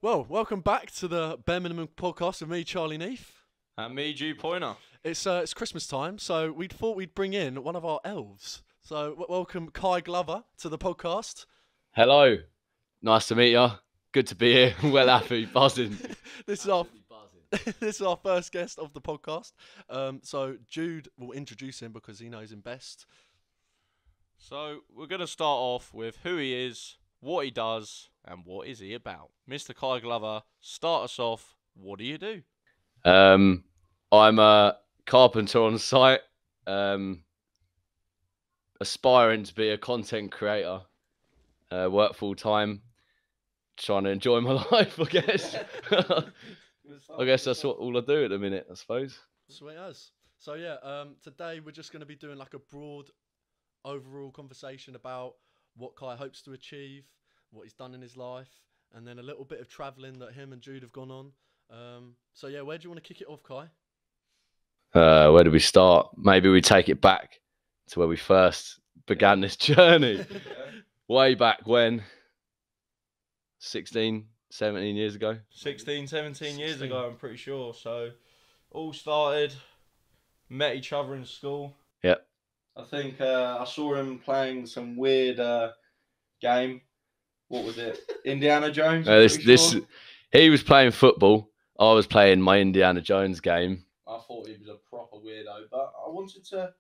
Well, welcome back to the Bare Minimum podcast with me, Charlie Kneath. And me, Jude, Poyner. It's Christmas time, so we thought we'd bring in one of our elves. So welcome Kai Glover to the podcast. Hello, nice to meet you. Good to be here. Well happy, buzzing. This is our first guest of the podcast. So Jude will introduce him because he knows him best. So we're going to start off with who he is, what he does, and what is he about. Mr. Kai Glover, start us off. What do you do? I'm a carpenter on site, aspiring to be a content creator. Work full time, trying to enjoy my life, I guess. I guess that's all I do at the minute, I suppose. Sweet as. So yeah, today we're just going to be doing like a broad overall conversation about what Kai hopes to achieve, what he's done in his life, and then a little bit of travelling that him and Jude have gone on. So yeah, where do you want to kick it off, Kai? Where do we start? Maybe we take it back to where we first began this journey. Way back when, 16, 17 years ago. 16, 17 years ago, I'm pretty sure. So all started, met each other in school. Yep. I think I saw him playing some weird game. What was it? Indiana Jones? He was playing football. I was playing my Indiana Jones game. I thought he was a proper weirdo, but I wanted to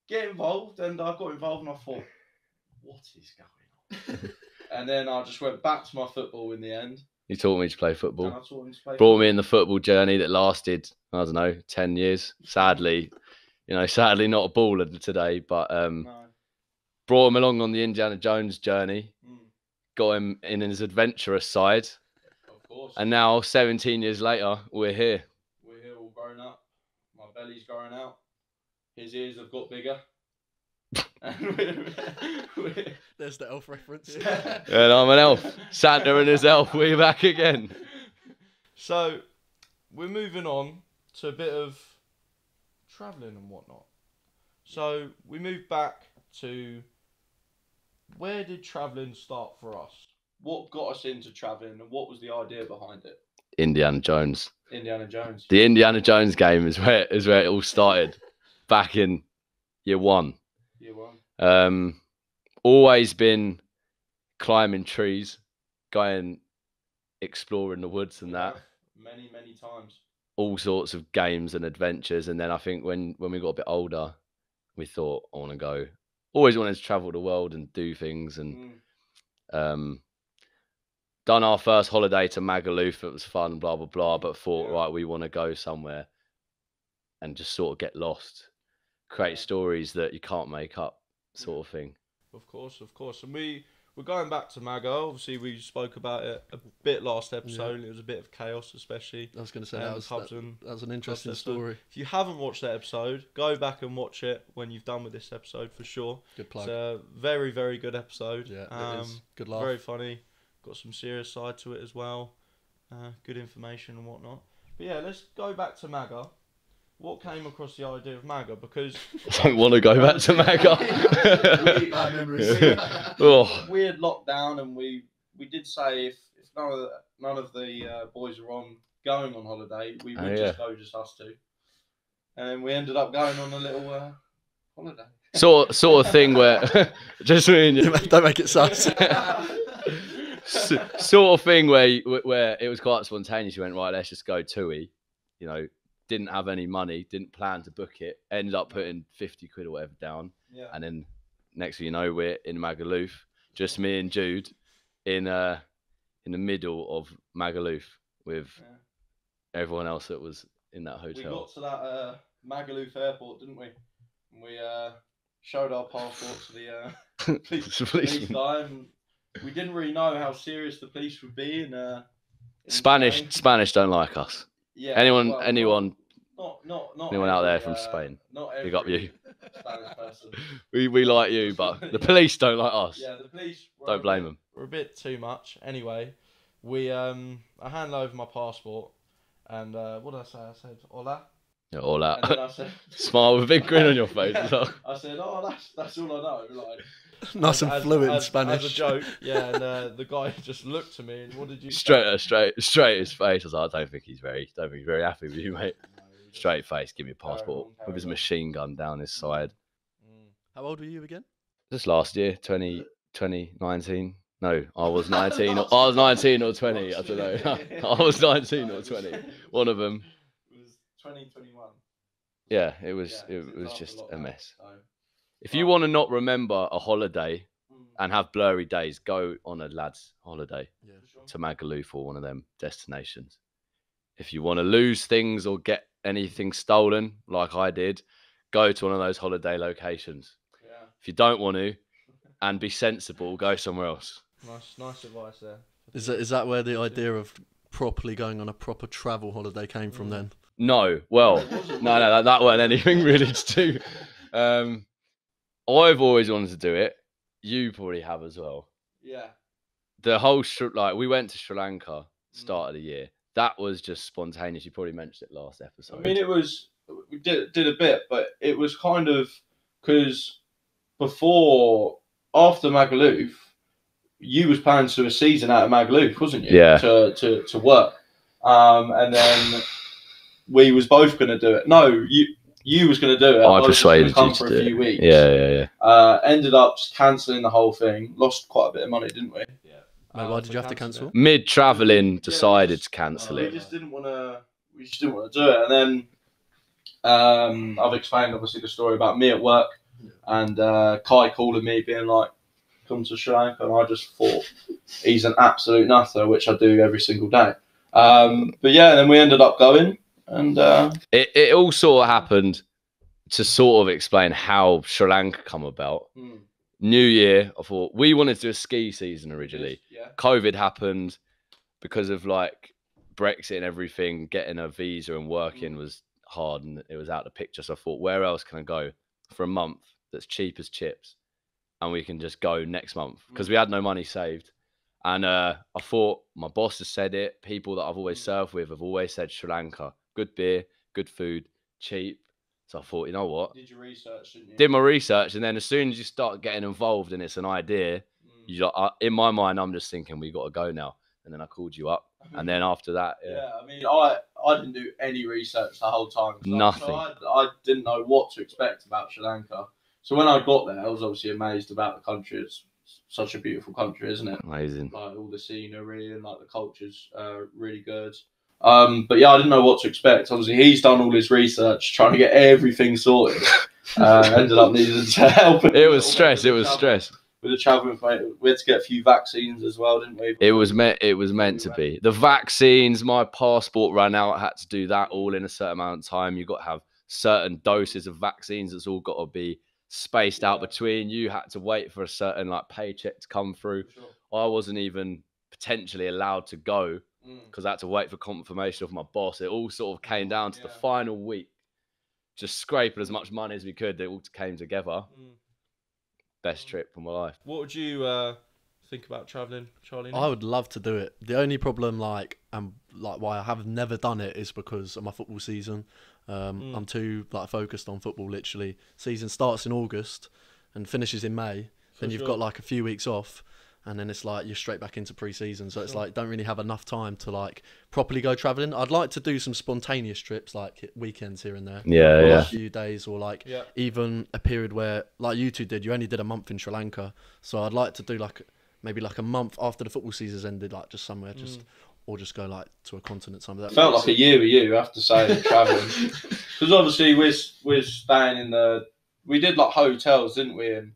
get involved, and I got involved, and I thought, what is going on? And then I just went back to my football in the end. He taught me to play football. And I taught him to play Brought me in the football journey that lasted, I don't know, 10 years. Sadly not a baller today, but No. brought him along on the Indiana Jones journey. Got him in his adventurous side. Of course. And now, 17 years later, we're here. We're here all grown up. My belly's growing out. His ears have got bigger. And we're There's the elf reference. And I'm an elf. Santa and his elf, we're back again. So, we're moving on to a bit of travelling and whatnot. So, we moved back to... Where did travelling start for us? What got us into travelling and what was the idea behind it? Indiana Jones. Indiana Jones. The Indiana Jones game is where it all started. Back in year one. Year one. Always been climbing trees, going exploring the woods and that. Many, many times. All sorts of games and adventures. And then I think when we got a bit older, we thought, I want to go. Always wanted to travel the world and do things. And done our first holiday to Magaluf. It was fun, blah, blah, blah. But thought, right, we want to go somewhere and just sort of get lost. Create stories that you can't make up, sort of thing. Of course. And we're going back to Maga. Obviously, we spoke about it a bit last episode. Yeah. It was a bit of chaos, especially. I was going to say that was an interesting story. If you haven't watched that episode, go back and watch it when you've done with this episode for sure. Good plug. It's a very, very good episode. Yeah, it is. Good laugh. Very funny. Got some serious side to it as well. Good information and whatnot. But yeah, let's go back to Maga. What came across the idea of Maga? Because I don't want to go back to Maga. Bad memories. Weird lockdown, and we did say if none of the boys were going on holiday, we would just go, just us two. And then we ended up going on a little holiday. Sort of thing where just me and you. Don't make it sus. Sort of thing where it was quite spontaneous. You went, right, let's just go TUI. Didn't have any money, didn't plan to book it, ended up putting 50 quid or whatever down. Yeah. And then next thing you know, we're in Magaluf, just me and Jude in the middle of Magaluf with everyone else that was in that hotel. We got to that Magaluf airport, didn't we? And we showed our passport to the police guy, and we didn't really know how serious the police would be. In Spanish don't like us. Yeah, anyone not out there from Spain, big up you. Spanish person. we like you, but the police don't like us. Yeah, the police don't blame them. We're a bit too much. Anyway, I handed over my passport, and what did I say? I said hola. Yeah, hola. And then I said, smile with a big grin on your face. I said, oh, that's all I know. Like, Nice and fluent in as Spanish. a joke. Yeah, and the guy just looked at me and what did you Straight his face. I was like, I don't think he's very happy with you, mate. Straight face, give me a passport with his machine gun down his side. How old were you again? Just last year, 2019. No, I was 19. I was 19 or 20. I don't know. I was 19 or 20. One of them. It was 2021. Yeah, it was just a mess. If you want to not remember a holiday and have blurry days, go on a lad's holiday to Magaluf or one of them destinations. If you want to lose things or get anything stolen, like I did, go to one of those holiday locations. Yeah. If you don't want to and be sensible, go somewhere else. Nice advice there. Is that where the idea of properly going on a proper travel holiday came from then? No, well, no, that weren't anything really to do. I've always wanted to do it. You probably have as well. Yeah. The whole we went to Sri Lanka start of the year. That was just spontaneous. You probably mentioned it last episode. I mean, we did a bit, but it was kind of because after Magaluf, you was planning to do a season out of Magaluf, wasn't you? Yeah. To work, and then we was both going to do it. No, you was going to do it. I persuaded come you for to a few weeks. Yeah. Ended up cancelling the whole thing. Lost quite a bit of money, didn't we? Yeah. Why did you have to cancel? Mid travelling, decided to cancel it. We just didn't want to. We just didn't want to do it, and then I've explained obviously the story about me at work, and Kai calling me being like, "Come to Sri Lanka," and I just thought he's an absolute nutter, which I do every single day. But yeah, then we ended up going. And it all sort of happened to sort of explain how Sri Lanka come about. New Year, I thought we wanted to do a ski season originally. Yeah. COVID happened because of like Brexit and everything. Getting a visa and working was hard and it was out of the picture. So I thought, where else can I go for a month that's cheap as chips and we can just go next month? Because we had no money saved. And I thought, my boss has said it. People that I've always served with have always said Sri Lanka. Good beer, good food, cheap. So I thought, you know what? Did your research, didn't you? Did my research, and then as soon as you start getting involved and it's an idea, in my mind, I'm just thinking we got to go now. And then I called you up, and then after that, yeah. I mean, I didn't do any research the whole time. Nothing. So I didn't know what to expect about Sri Lanka. So when I got there, I was obviously amazed about the country. It's such a beautiful country, isn't it? Amazing. Like all the scenery and like the culture's really good. But yeah, I didn't know what to expect. Obviously, he's done all his research, trying to get everything sorted. Ended up needing to help. It was stress. It was stress. With the travel, we had to get a few vaccines as well, didn't we? It was meant to be. The vaccines, my passport ran out. I had to do that all in a certain amount of time. You got to have certain doses of vaccines. It's all got to be spaced out between. You had to wait for a certain like paycheck to come through. Sure. I wasn't even potentially allowed to go because I had to wait for confirmation of my boss. It all sort of came down to the final week, just scraping as much money as we could. It all came together. Best trip of my life. What would you think about traveling, Charlie? I would love to do it. The only problem, why I have never done it is because of my football season. I'm too focused on football. Literally, season starts in August and finishes in May. Then you've got like a few weeks off, and then it's like you're straight back into pre-season. So it's like don't really have enough time to like properly go traveling. I'd like to do some spontaneous trips, like weekends here and there. Yeah. A few days, or like even a period where, like you two did, you only did a month in Sri Lanka. So I'd like to do maybe a month after the football season's ended, like just somewhere, or just go like to a continent. Some of that felt like a year with you, I have to say, traveling, because obviously we're staying in we did like hotels, didn't we? And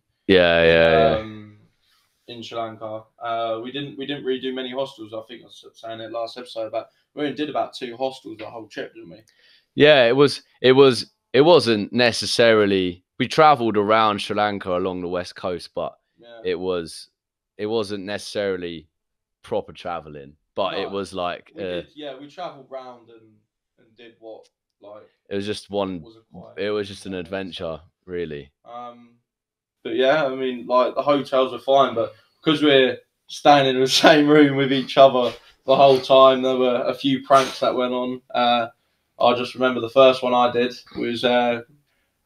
in Sri Lanka, we didn't really do many hostels. I think I was saying it last episode, but we only did about 2 hostels the whole trip, didn't we? Yeah, it wasn't necessarily. We travelled around Sri Lanka along the west coast, but it wasn't necessarily proper travelling. But it was like we travelled round and did what it was just it was just an adventure, really. But yeah, I mean, like the hotels were fine, but because we're staying in the same room with each other the whole time, there were a few pranks that went on. I just remember the first one I did was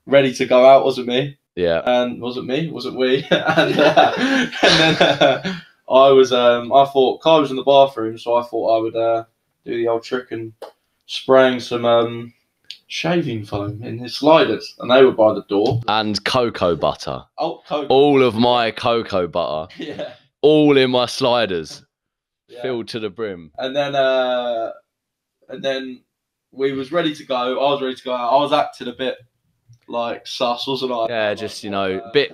ready to go out, wasn't me? Yeah. And wasn't me, wasn't we? And then I thought Kai was in the bathroom, so I thought I would do the old trick and spraying some shaving foam in his sliders, and they were by the door. And cocoa butter. Oh, cocoa. All of my cocoa butter. Yeah. All in my sliders. Yeah. Filled to the brim. And then we was ready to go. I was ready to go out. I was acting a bit like sus, wasn't I? Yeah, just, you know, bit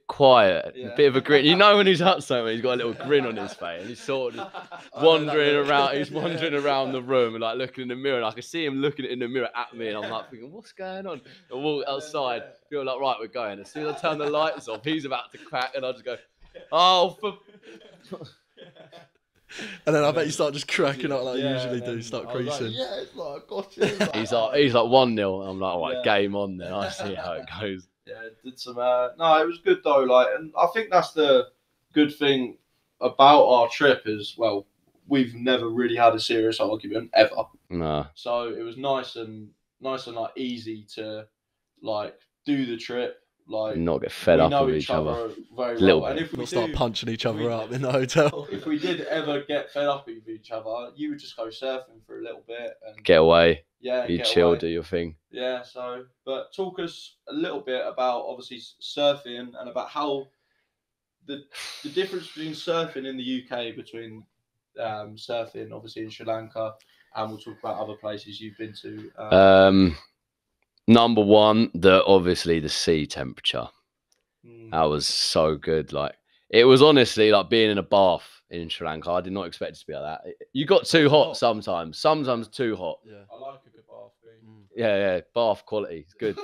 quiet, Yeah. bit of a grin. You know when he's up somewhere, he's got a little grin on his face, and he's sort of wandering around. He's wandering around the room and like looking in the mirror. And I can see him looking in the mirror at me, and I'm like thinking, "What's going on?" I walk outside, feel like, right, we're going. As soon as I turn the lights off, he's about to crack, and I just go, "Oh, for." And then I bet you start just cracking up like you usually do, start creasing. Like, yeah, it's like, I got you. He's like 1-0. I'm like, all right, game on then. I see how it goes. Yeah, did some. No, it was good though. Like, and I think that's the good thing about our trip is, well, we've never really had a serious argument ever. No. So it was nice and like easy to like do the trip. Like, not get fed up with each other. Very Little well. bit. And if we We'll start punching each other up in the hotel. If we did ever get fed up with each other, you would just go surfing for a little bit and Get away. yeah, You get chill, away. do your thing. Yeah. So, but talk us a little bit about obviously surfing and about how the difference between surfing in the UK between surfing obviously in Sri Lanka, and we'll talk about other places you've been to. Number one, obviously the sea temperature. That was so good. Like, it was honestly like being in a bath in Sri Lanka. I did not expect it to be like that. You got too hot sometimes. Sometimes too hot. Yeah. I like a good bath. Yeah, bath quality. It's good,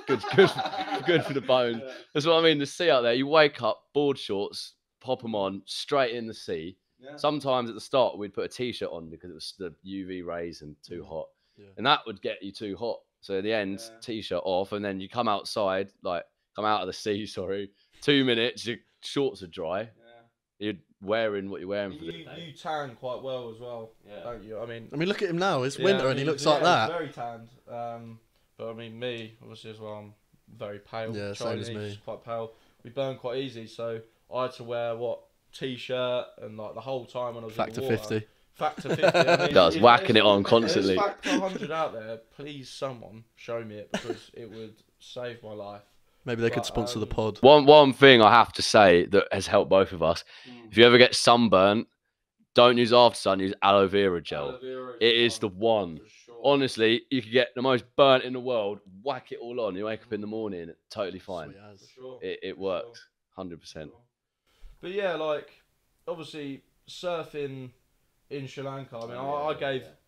good for the bones. Yeah. That's what I mean. The sea out there, you wake up, board shorts, pop them on, straight in the sea. Yeah. Sometimes at the start we'd put a t-shirt on because it was the UV rays and too hot, and that would get you too hot. So in the end, t-shirt off, and then you come outside, like come out of the sea. 2 minutes, your shorts are dry. You're wearing what you're wearing for the day. You tan quite well as well, don't you? I mean, look at him now. It's winter and he looks like he's that. very tanned. But I mean, me obviously as well. I'm very pale. Yeah, same as me. Quite pale. We burn quite easy, so I had to wear t-shirt and like the whole time when I was Factor in the water. 50. Factor 50. I mean, I was whacking it on constantly. If there's Factor 100 out there, please someone show me it because it would save my life. Maybe they could sponsor the pod. One thing I have to say that has helped both of us. If you ever get sunburnt, don't use after sun, use aloe vera gel. It is the one. Sure. Honestly, you could get the most burnt in the world, whack it all on, you wake up in the morning, totally fine. Sure. It works, 100%. But yeah, like obviously surfing in Sri Lanka. I mean,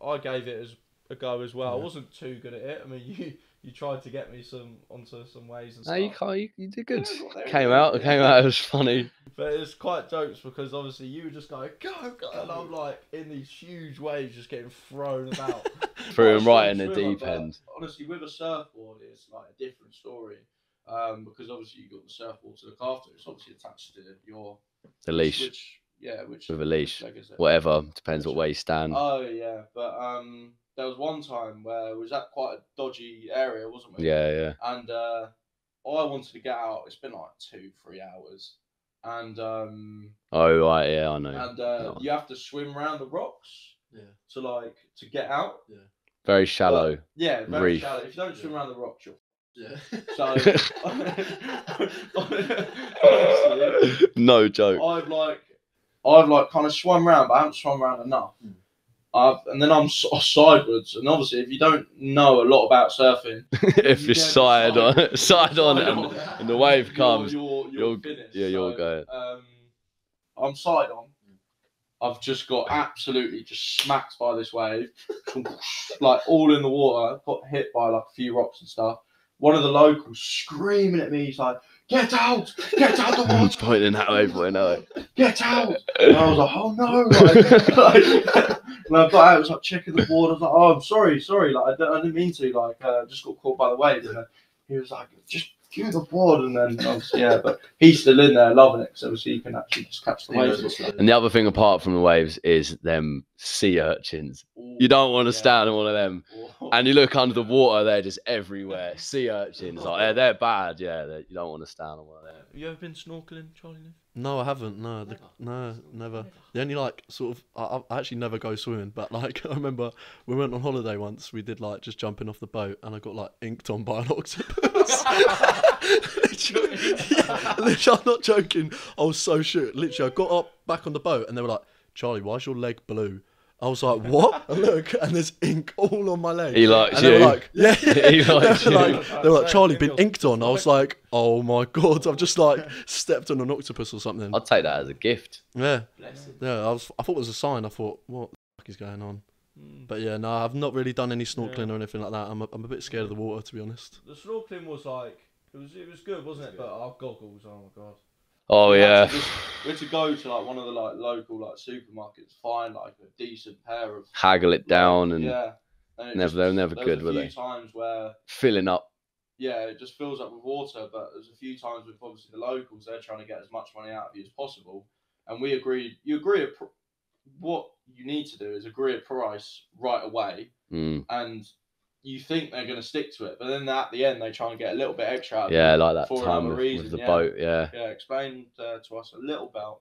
I gave it as a go as well. I wasn't too good at it. I mean, you tried to get me onto some ways and stuff. No, you did good. Came out. It was funny. But it's quite jokes because obviously you were just going go, and I'm like in these huge waves just getting thrown about. Threw him right in the deep end. Honestly, with a surfboard, it's like a different story. Because obviously you got the surfboard to look after. It's obviously attached to The leash. Which with a leash. leg is it? Whatever. Depends what way you stand. Oh yeah, but there was one time where we was at quite a dodgy area, wasn't we? Yeah. And I wanted to get out. It's been like 2-3 hours, and Oh right, yeah, I know. And you have to swim around the rocks. To get out. Yeah. Very shallow. Very reef. shallow. If you don't swim around the rocks, you're. Yeah. So honestly, no joke. I've like kind of swum around, but I haven't swum around enough. And then I'm sideways, and obviously, if you don't know a lot about surfing, if you're side on, and the wave comes, you're finished. Yeah, you'll go. I'm side on. I've just got absolutely just smacked by this wave, like all in the water. Got hit by like a few rocks and stuff. One of the locals screaming at me. He's like, "Get out! Get out the water!" Pointing that way, Get out! And I was like, "Oh no!" And I got out. I was like checking the board. I was like, "Oh, I'm sorry. Like I didn't mean to. Like just got caught by the wave." And he was like, "Just give the board." And then obviously, but he's still in there loving it because obviously you can actually just catch the waves and stuff. And the other thing apart from the waves is them sea urchins. Ooh, You don't want to stand on one of them. And you look under the water, they're just everywhere. Sea urchins, like they're bad. Yeah, you don't want to stand on one of them. Have you ever been snorkeling, Charlie? No, I haven't. No, never. The only like sort of I actually never go swimming, but like I remember we went on holiday once. We did like just jumping off the boat, and I got like inked on by an octopus. literally, I'm not joking. I was so shook. Literally, I got up back on the boat, and they were like, "Charlie, why's your leg blue?" I was like, "What?" And look, and there's ink all on my leg. He likes and you. They were like, yeah. He likes you. They were like, "Charlie, been inked on." I was like, "Oh my god, I've just like stepped on an octopus or something." I'd take that as a gift. Yeah, yeah. I thought it was a sign. I thought, what the fuck is going on? But yeah, no, I've not really done any snorkeling or anything like that. I'm a bit scared of the water, to be honest. The snorkeling was like it was good, wasn't it? But our goggles, oh my god. Oh yeah. We had to go to like one of the like local like supermarkets, find like a decent pair of. Haggle it down and they're never good, were they? There's a few times where filling up. Yeah, it just fills up with water. But there's a few times with obviously the locals, they're trying to get as much money out of you as possible. And we agreed. You agree what you need to do is agree a price right away, and you think they're going to stick to it, but then at the end they try and get a little bit extra out of Yeah, you like that for time another reason. with the boat. Yeah. Yeah, explain to us a little about.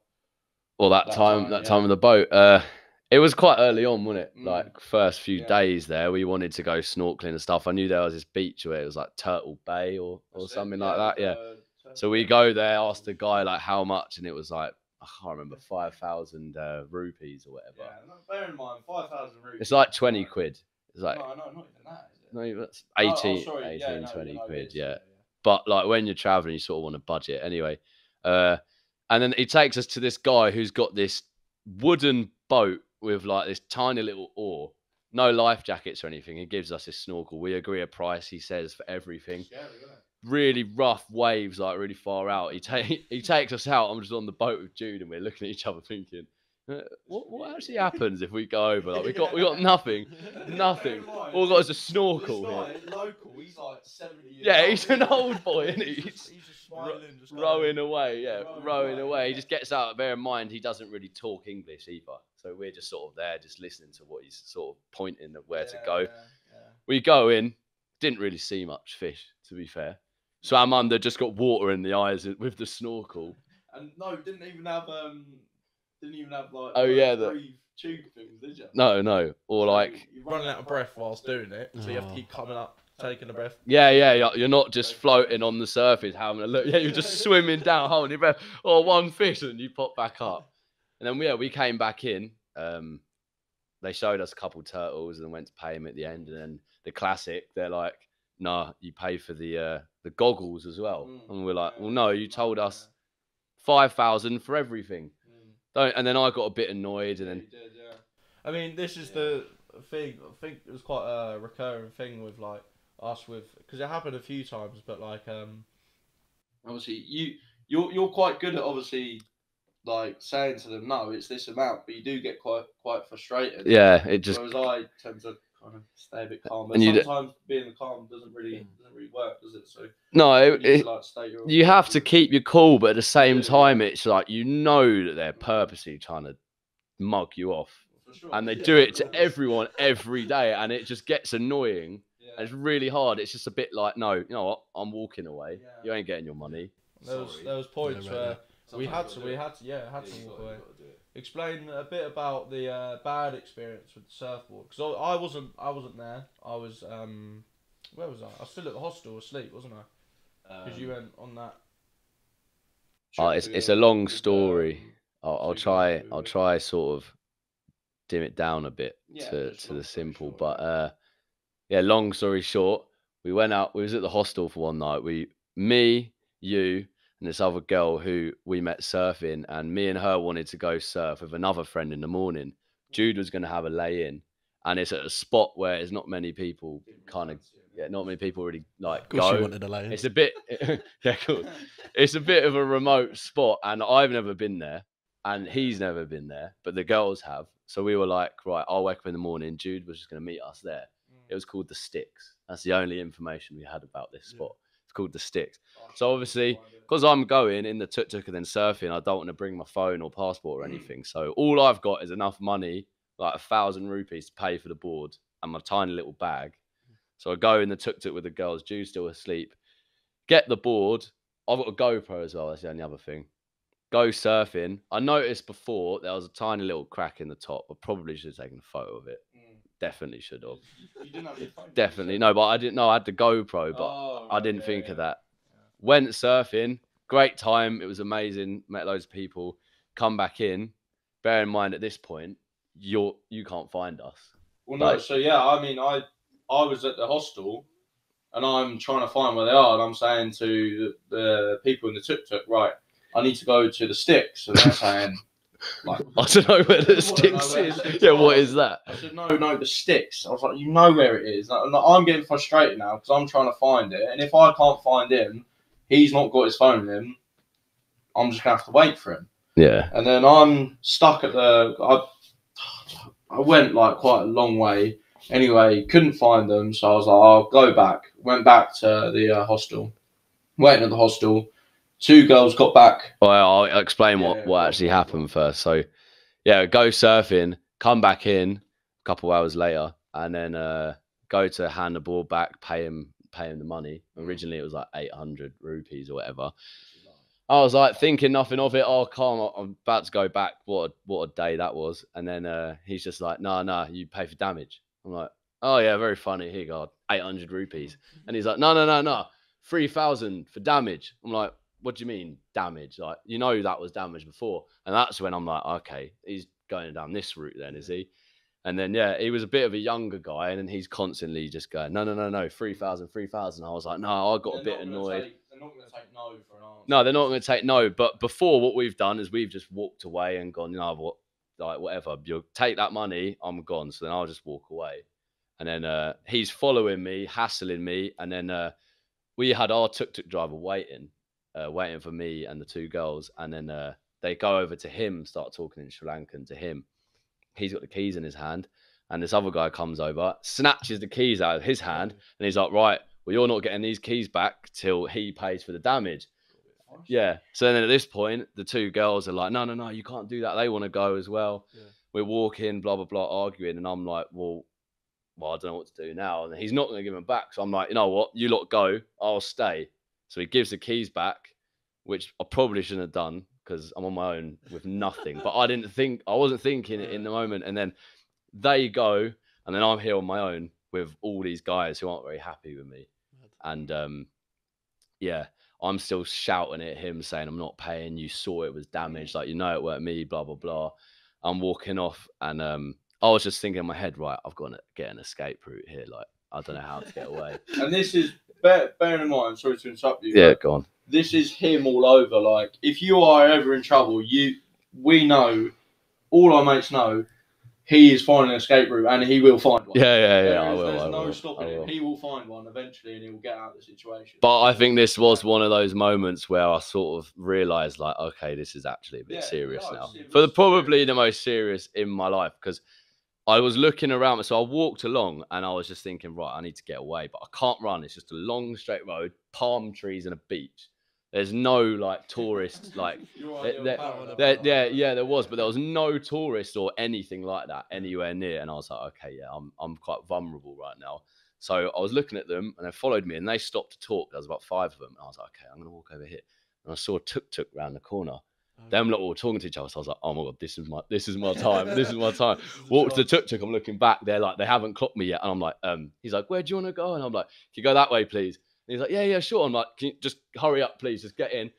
Well, that time with the boat. It was quite early on, wasn't it? Like first few days there, we wanted to go snorkeling and stuff. I knew there was this beach where it was like Turtle Bay or something like that. Yeah. So we go there, ask the guy like how much, and it was like I can't remember 5,000 rupees or whatever. Yeah, no, bear in mind 5,000 rupees. It's like 20 quid. It's like no, not even that. Is it? No, that's 18, 20 quid. Yeah. But like when you're traveling, you sort of want a budget anyway. And then he takes us to this guy who's got this wooden boat with like this tiny little oar, no life jackets or anything. He gives us this snorkel. We agree a price, he says, for everything. Scary, isn't it? Really rough waves, like really far out. He takes us out. I'm just on the boat with Jude, and we're looking at each other thinking, what actually happens if we go over? Like we got nothing. All we got is a snorkel here. Local, he's like 70 years Yeah, old. he's an old boy, isn't he? He's just smiling, just rowing away. Yeah, rowing away. He just gets out. Bear in mind, he doesn't really talk English either. So we're just sort of there, just listening to what he's sort of pointing at where to go. Yeah. We go in, didn't really see much fish, to be fair. Swam under, just got water in the eyes with the snorkel. And no, didn't even have like the tube things, did you? No, or like you're running out of breath whilst doing it, so you have to keep coming up, taking a breath. Yeah, you're not just floating on the surface having a look. Yeah, you're just swimming down, holding your breath. Or one fish, and you pop back up. And then we came back in. They showed us a couple turtles and went to pay them at the end. And then the classic, they're like, "Nah, you pay for the goggles as well." And we're like, "Well, no, you told us 5,000 for everything." And then I got a bit annoyed, and then you did, yeah. I mean, this is the thing. I think it was quite a recurring thing with like us because it happened a few times, but like obviously you're quite good at obviously like saying to them, no, it's this amount, but you do get quite frustrated. Yeah, it just. Whereas I tend to kind of stay a bit calm, but sometimes being calm doesn't really work, does it? So no, you have to keep your cool, but at the same time, it's like you know that they're purposely trying to mug you off, and they do it to everyone every day, and it just gets annoying. And it's really hard. It's just a bit like, no, you know what? I'm walking away. You ain't getting your money. There was points where we had to walk away. Explain a bit about the bad experience with the surfboard, because I wasn't there. I was where was I? I was still at the hostel asleep, wasn't I? Because you went on that. It's a long story. I'll try sort of dim it down a bit to the simple, but long story short, we went out. We was at the hostel for one night. Me, you, and this other girl who we met surfing, and me and her wanted to go surf with another friend in the morning. Jude was going to have a lay-in, and it's at a spot where there's not many people not many people really like go. She wanted a lay-in. It's a bit, cool. It's a bit of a remote spot, and I've never been there, and he's never been there, but the girls have. So we were like, right, I'll wake up in the morning. Jude was just going to meet us there. It was called the Sticks. That's the only information we had about this spot. It's called the Sticks. So obviously, because I'm going in the tuk-tuk and then surfing, I don't want to bring my phone or passport or anything. So all I've got is enough money like 1,000 rupees to pay for the board and my tiny little bag. So I go in the tuk-tuk with the girls, Jude's still asleep, get the board. I've got a GoPro as well, that's the only other thing. Go surfing. I noticed before there was a tiny little crack in the top. I probably should have taken a photo of it. Definitely should have. You didn't have your phone? Definitely. No, but I didn't know. I had the GoPro, but I didn't think of that. Went surfing. Great time. It was amazing. Met loads of people. Come back in. Bear in mind at this point, you can't find us. Well, no. So yeah, I mean, I was at the hostel, and I'm trying to find where they are, and I'm saying to the people in the tuk-tuk, right, I need to go to the sticks, and they're saying, like, I don't know where the sticks is. Yeah, what is that? I said, no, the sticks. I was like, you know where it is. I'm getting frustrated now because I'm trying to find it, and if I can't find him, he's not got his phone with him. I'm just gonna have to wait for him. Yeah. And then I'm stuck at I went like quite a long way. Anyway, couldn't find them, so I was like, I'll go back. Went back to the hostel. Waiting at the hostel. 2 girls got back. Well, I'll explain what actually happened first. So, yeah, go surfing, come back in a couple of hours later, and then go to hand the ball back, pay him the money. Originally, it was like 800 rupees or whatever. I was like thinking nothing of it. Oh, calm! I'm about to go back. What a day that was. And then he's just like, no, you pay for damage. I'm like, oh yeah, very funny. Here you go, 800 rupees. And he's like, no, 3,000 for damage. I'm like, what do you mean damage? Like, you know that was damage before. And that's when I'm like, okay, he's going down this route then, is he? And then, yeah, he was a bit of a younger guy, and then he's constantly just going, no, 3,000. I was like, no, I got a bit annoyed. They're not going to take no for an answer. No, they're not going to take no. But before, what we've done is we've just walked away and gone, whatever. You'll take that money, I'm gone. So then I'll just walk away. And then he's following me, hassling me. And then we had our tuk-tuk driver waiting for me and the 2 girls. And then they go over to him, start talking in Sri Lankan to him. He's got the keys in his hand, and this other guy comes over, snatches the keys out of his hand, and he's like, right, well, you're not getting these keys back till he pays for the damage. Yeah. So then at this point, the 2 girls are like, no, you can't do that. They want to go as well. Yeah. We're walking, blah, blah, blah, arguing, and I'm like, well, I don't know what to do now. And he's not going to give them back. So I'm like, you know what? You lot go, I'll stay. So he gives the keys back, which I probably shouldn't have done, because I'm on my own with nothing. But I wasn't thinking it in the moment. And then they go, and then I'm here on my own with all these guys who aren't very happy with me. And yeah, I'm still shouting at him saying, I'm not paying, you saw it was damaged, like, you know it weren't me, blah, blah, blah. I'm walking off, and I was just thinking in my head, right, I've got to get an escape route here. Like, I don't know how to get away. And this is, bearing in mind, sorry to interrupt you. Yeah, go on. This is him all over. Like, if you are ever in trouble, we know, all our mates know, he is finding an escape route, and he will find one. Yeah. There's no stopping him. He will find one eventually, and he will get out of the situation. But I think this was one of those moments where I sort of realised, like, okay, this is actually a bit serious now. Probably the most serious in my life, because I was looking around. So I walked along, and I was just thinking, right, I need to get away, but I can't run. It's just a long, straight road, palm trees, and a beach. There's no like tourists, like there was, but there was no tourist or anything like that anywhere near. And I was like, okay, yeah, I'm quite vulnerable right now. So I was looking at them, and they followed me, and they stopped to talk. There was about 5 of them, and I was like, okay, I'm gonna walk over here. And I saw a tuk-tuk round the corner. Them lot were talking to each other. So I was like, oh my god, this is my time. This is my time. Walked to the tuk-tuk. I'm looking back. They're like, they haven't clocked me yet. And I'm like, he's like, where do you want to go? And I'm like, can you go that way, please? And he's like, yeah, sure. I'm like, can you just hurry up, please? Just get in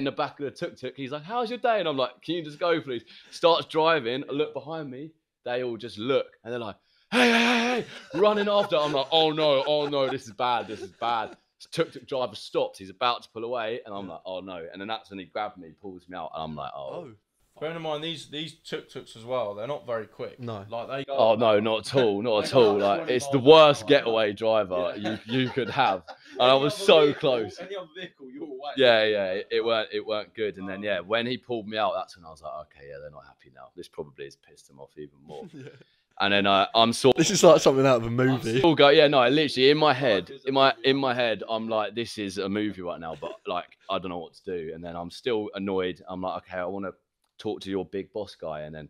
the back of the tuk-tuk. He's like, how's your day? And I'm like, can you just go, please? Starts driving. I look behind me. They all just look, and they're like, hey, running after. I'm like, oh no, this is bad. Tuk-tuk driver stops. He's about to pull away, and I'm like, oh no. And then that's when he grabbed me, pulls me out, and I'm like, oh. Bear in mind, these tuk-tuks as well, they're not very quick. No. Like they go. Oh no, not at all. Like, it's the worst getaway driver you could have. And I was so close. Any other vehicle, you're away. Yeah, it weren't good. And then when he pulled me out, that's when I was like, okay, yeah, they're not happy now. This probably has pissed them off even more. Yeah. And then I'm sort. This is like something out of a movie. Literally in my head, I'm like, this is a movie right now, but like I don't know what to do. And then I'm still annoyed. I'm like, okay, I want to talk to your big boss guy. And then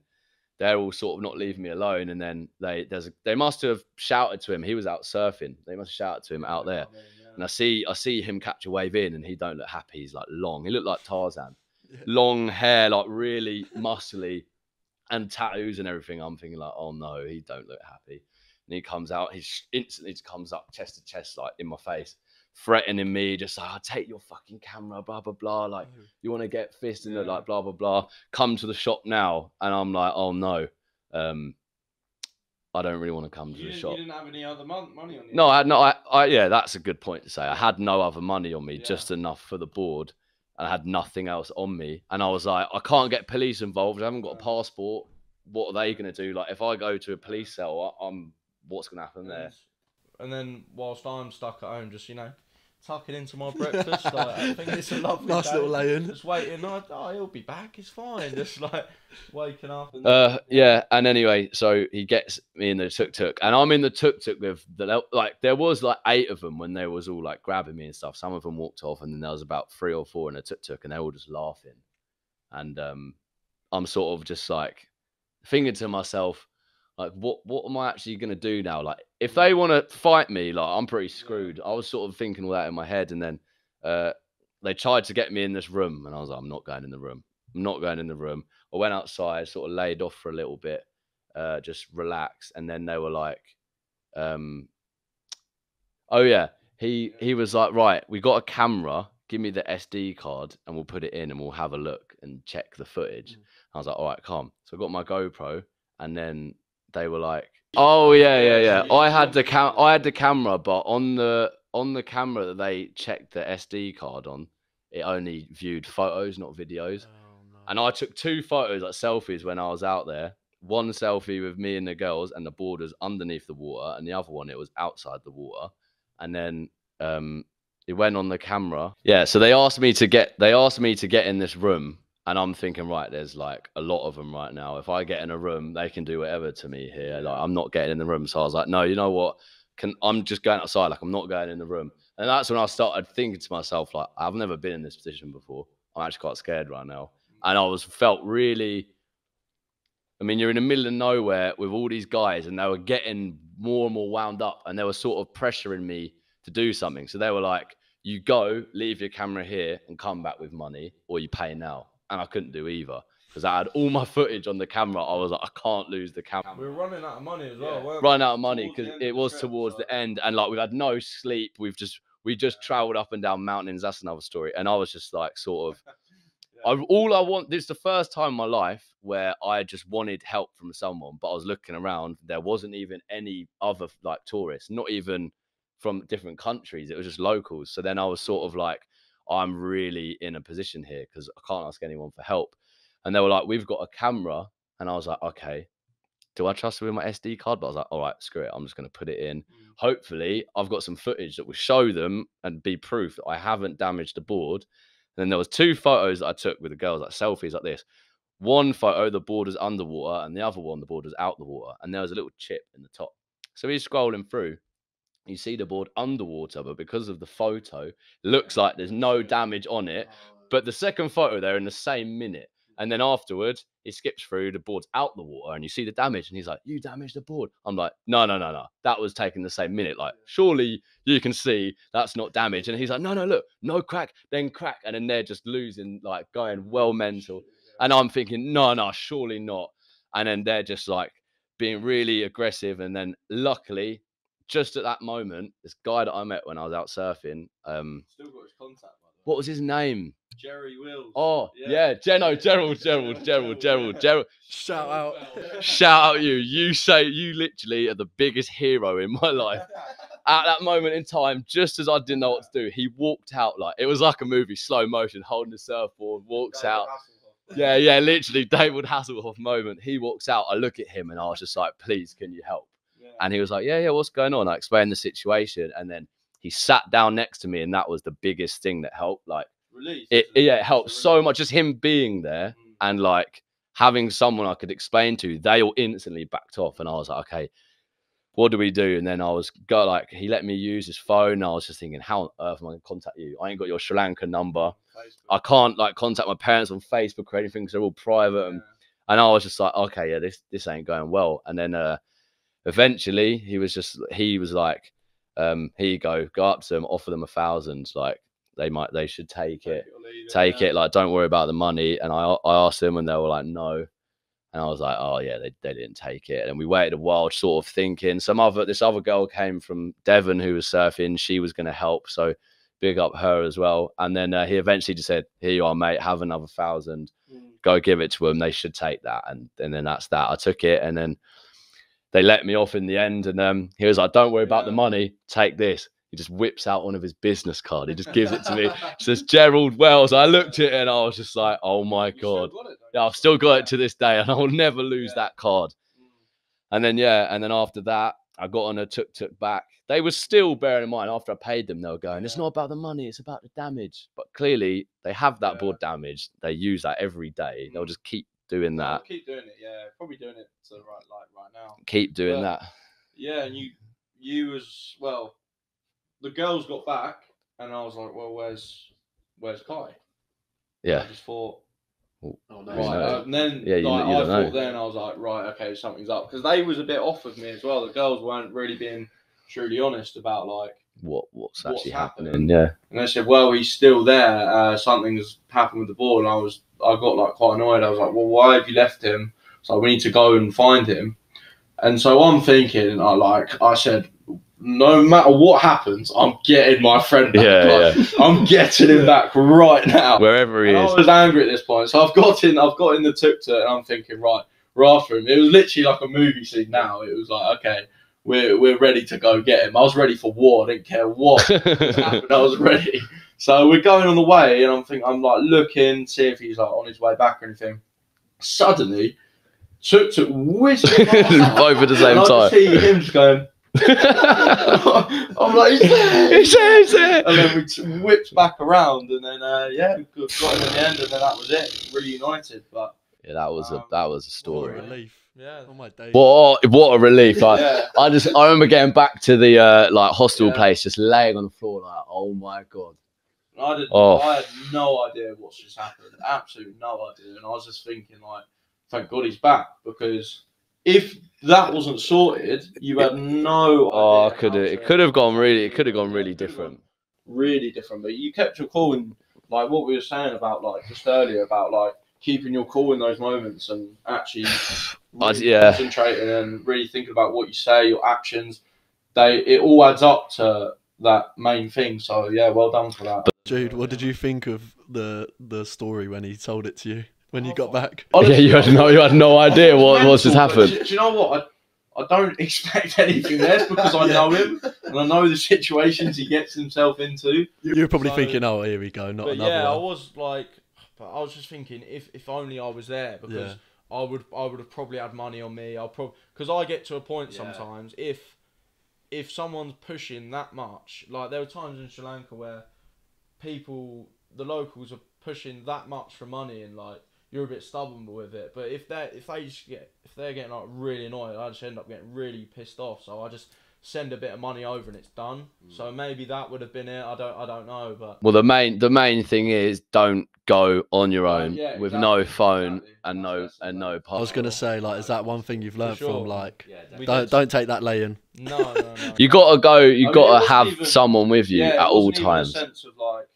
they're all sort of not leaving me alone. And then they must have shouted to him. He was out surfing. They must have shouted to him out there. And I see him catch a wave in, and he don't look happy. He's like long. He looked like Tarzan, long hair, like really muscly, and tattoos and everything. I'm thinking like, oh no, he don't look happy. And he comes out. He instantly just comes up chest to chest, like in my face, threatening me, just like, I'll take your fucking camera, blah blah blah. Like, you want to get fisted, like blah blah blah. Come to the shop now. And I'm like, oh no. I don't really want to come to the shop. You didn't have any other money on you? No, I had no. Yeah, that's a good point to say. I had no other money on me, just enough for the board, and I had nothing else on me. And I was like, I can't get police involved. I haven't got a passport. What are they going to do? Like, if I go to a police cell, what's going to happen there? And then whilst I'm stuck at home, just tucking into my breakfast, like, I think it's a lovely nice little lay-in. Just waiting. Oh, he'll be back. It's fine. Just like waking up. And yeah. And anyway, so he gets me in the tuk-tuk, and I'm in the tuk-tuk with there was like 8 of them when they was all like grabbing me and stuff. Some of them walked off, and then there was about 3 or 4 in a tuk-tuk, and they were all just laughing. And I'm sort of just like thinking to myself, like, what am I actually going to do now? Like, if they want to fight me, like, I'm pretty screwed. I was sort of thinking all that in my head. And then they tried to get me in this room. And I was like, I'm not going in the room. I'm not going in the room. I went outside, sort of laid off for a little bit, just relaxed. And then they were like, oh, yeah. He was like, right, we got a camera. Give me the SD card and we'll put it in and we'll have a look and check the footage. I was like, all right, calm. So I got my GoPro, and then they were like, oh yeah. I had the camera, but on the camera that they checked the SD card on, it only viewed photos, not videos. Oh, no. And I took 2 photos, like selfies, when I was out there. One selfie with me and the girls, and the board was underneath the water, and the other one, it was outside the water. And then it went on the camera. Yeah, so they asked me to get in this room. And I'm thinking, right, there's like a lot of them right now. If I get in a room, they can do whatever to me here. Like, I'm not getting in the room. So I was like, no, you know what? I'm just going outside. Like, I'm not going in the room. And that's when I started thinking to myself, like, I've never been in this position before. I'm actually quite scared right now. And I felt really, I mean, you're in the middle of nowhere with all these guys, and they were getting more and more wound up, and they were sort of pressuring me to do something. So they were like, you go, leave your camera here and come back with money, or you pay now. And I couldn't do either because I had all my footage on the camera. I was like, I can't lose the camera. We were running out of money as well. Yeah. Running out of money because it was towards the end, and like we had no sleep. We just travelled up and down mountains. That's another story. And I was just like, sort of, this is the first time in my life where I just wanted help from someone, but I was looking around. There wasn't even any other like tourists, not even from different countries. It was just locals. So then I was sort of like, I'm really in a position here because I can't ask anyone for help. And they were like, we've got a camera. And I was like, okay, do I trust it with my SD card? But I was like, all right, screw it. I'm just going to put it in. Hopefully I've got some footage that will show them and be proof that I haven't damaged the board. And then there was 2 photos that I took with the girls, like selfies like this. One photo, the board was underwater, and the other one, the board was out the water. And there was a little chip in the top. So he's scrolling through. You see the board underwater, but because of the photo, it looks like there's no damage on it. But the second photo, they're in the same minute. And then afterwards, he skips through, the board's out the water, and you see the damage. And he's like, you damaged the board. I'm like, no. That was taken the same minute. Like, surely you can see that's not damage. And he's like, no, look, no crack, then crack. And then they're just losing, like going well mental. And I'm thinking, no, surely not. And then they're just like being really aggressive. And then luckily, just at that moment, this guy that I met when I was out surfing, still got his contact, by the way. What was his name? Jerry Wills. Oh, yeah, Gerald. Shout out. Shout out you. You literally are the biggest hero in my life. At that moment in time, just as I didn't know what to do, he walked out like, it was like a movie, slow motion, holding the surfboard, walks out. Yeah, literally David Hasselhoff moment. He walks out, I look at him and I was just like, please, can you help? And he was like, yeah, what's going on? I explained the situation, and then he sat down next to me, and that was the biggest thing that helped. Like, it helped so much. Just him being there and like having someone I could explain to. They all instantly backed off, and I was like, okay, what do we do? And then he let me use his phone. And I was just thinking, how on earth am I going to contact you? I ain't got your Sri Lanka number. Facebook. I can't like contact my parents on Facebook or anything because they're all private. And And I was just like, okay, yeah, this ain't going well. And then eventually he was like, here you go up to them, offer them 1,000, like they should take it, like don't worry about the money. And I asked them, and they were like, no. And I was like, oh yeah, they didn't take it. And we waited a while, sort of thinking. This other girl came from Devon who was surfing. She was going to help, so big up her as well. And then he eventually just said, here you are, mate, have another 1,000. Go give it to them. They should take that. And then that's that. I took it, and then they let me off in the end. And he was like, don't worry about the money. Take this. He just whips out one of his business card. He just gives it to me. It says Gerald Wells. I looked at it and I was just like, oh my God. Yeah, I've still got it to this day, and I will never lose that card. And then, and then after that, I got on a tuk-tuk back. They were still, bearing in mind, after I paid them, they were going, it's not about the money, it's about the damage. But clearly, they have that board damaged. They use that every day. They'll just keep doing that. Keep doing it, yeah. Probably doing it to right now. Keep doing that. Yeah, and you as well. The girls got back, and I was like, well, where's Kai? Yeah. I just thought, oh no. Right, and then I thought then I was like, right, okay, something's up, because they was a bit off with me as well. The girls weren't really being truly honest about like what's actually happening. Yeah. And they said, well, he's still there. Something's happened with the ball, and I got like quite annoyed. I was like, well, why have you left him? So we need to go and find him. And so I'm thinking, I said, no matter what happens, I'm getting my friend back. I'm getting him back right now, wherever he is. I was angry at this point, so I've got in the tuk-tuk, and I'm thinking, right, we're after him. It was literally like a movie scene. Now it was like, okay, we're ready to go get him. I was ready for war. I didn't care what happened. I was ready. So we're going on the way, and I'm like looking, see if he's like on his way back or anything. Suddenly, tuk-tuk whizzed both at the same time. I see him just going. I'm like, he's there. And then we whipped back around, and then we got him in the end, and then that was it. Reunited, but yeah, that was a story. What a relief. Yeah. Oh my days. What a relief. Like, I remember getting back to the hostel place, just laying on the floor like, oh my God. I had no idea what's just happened. Absolutely no idea. And I was just thinking, like, thank God he's back, because if that wasn't sorted, you had no idea. It could have gone really different. Really different. But you kept your cool, and like what we were saying about like just earlier about like keeping your cool in those moments and actually concentrating and really thinking about what you say, your actions. It all adds up to that main thing. So yeah, well done for that. Jude, what did you think of the story when he told it to you? When you got back? Honestly, you had no idea what's just happened. Do you know what? I don't expect anything less, because I know him and I know the situations he gets himself into. You're probably thinking, oh, here we go, not another one. I was like, but I was just thinking, if only I was there, because I would have probably had money on me. Because I get to a point sometimes, if someone's pushing that much, like there were times in Sri Lanka where the locals are pushing that much for money, and like you're a bit stubborn with it. But if they're getting like really annoyed, I just end up getting really pissed off. So I just send a bit of money over and it's done. So maybe that would have been it. I don't know. But well, the main thing is don't go on your own with no phone and no passport. I was gonna say, like, is that one thing you've learned from like don't take that lay-in? No. You gotta go. You gotta have someone with you at all times. In a sense of like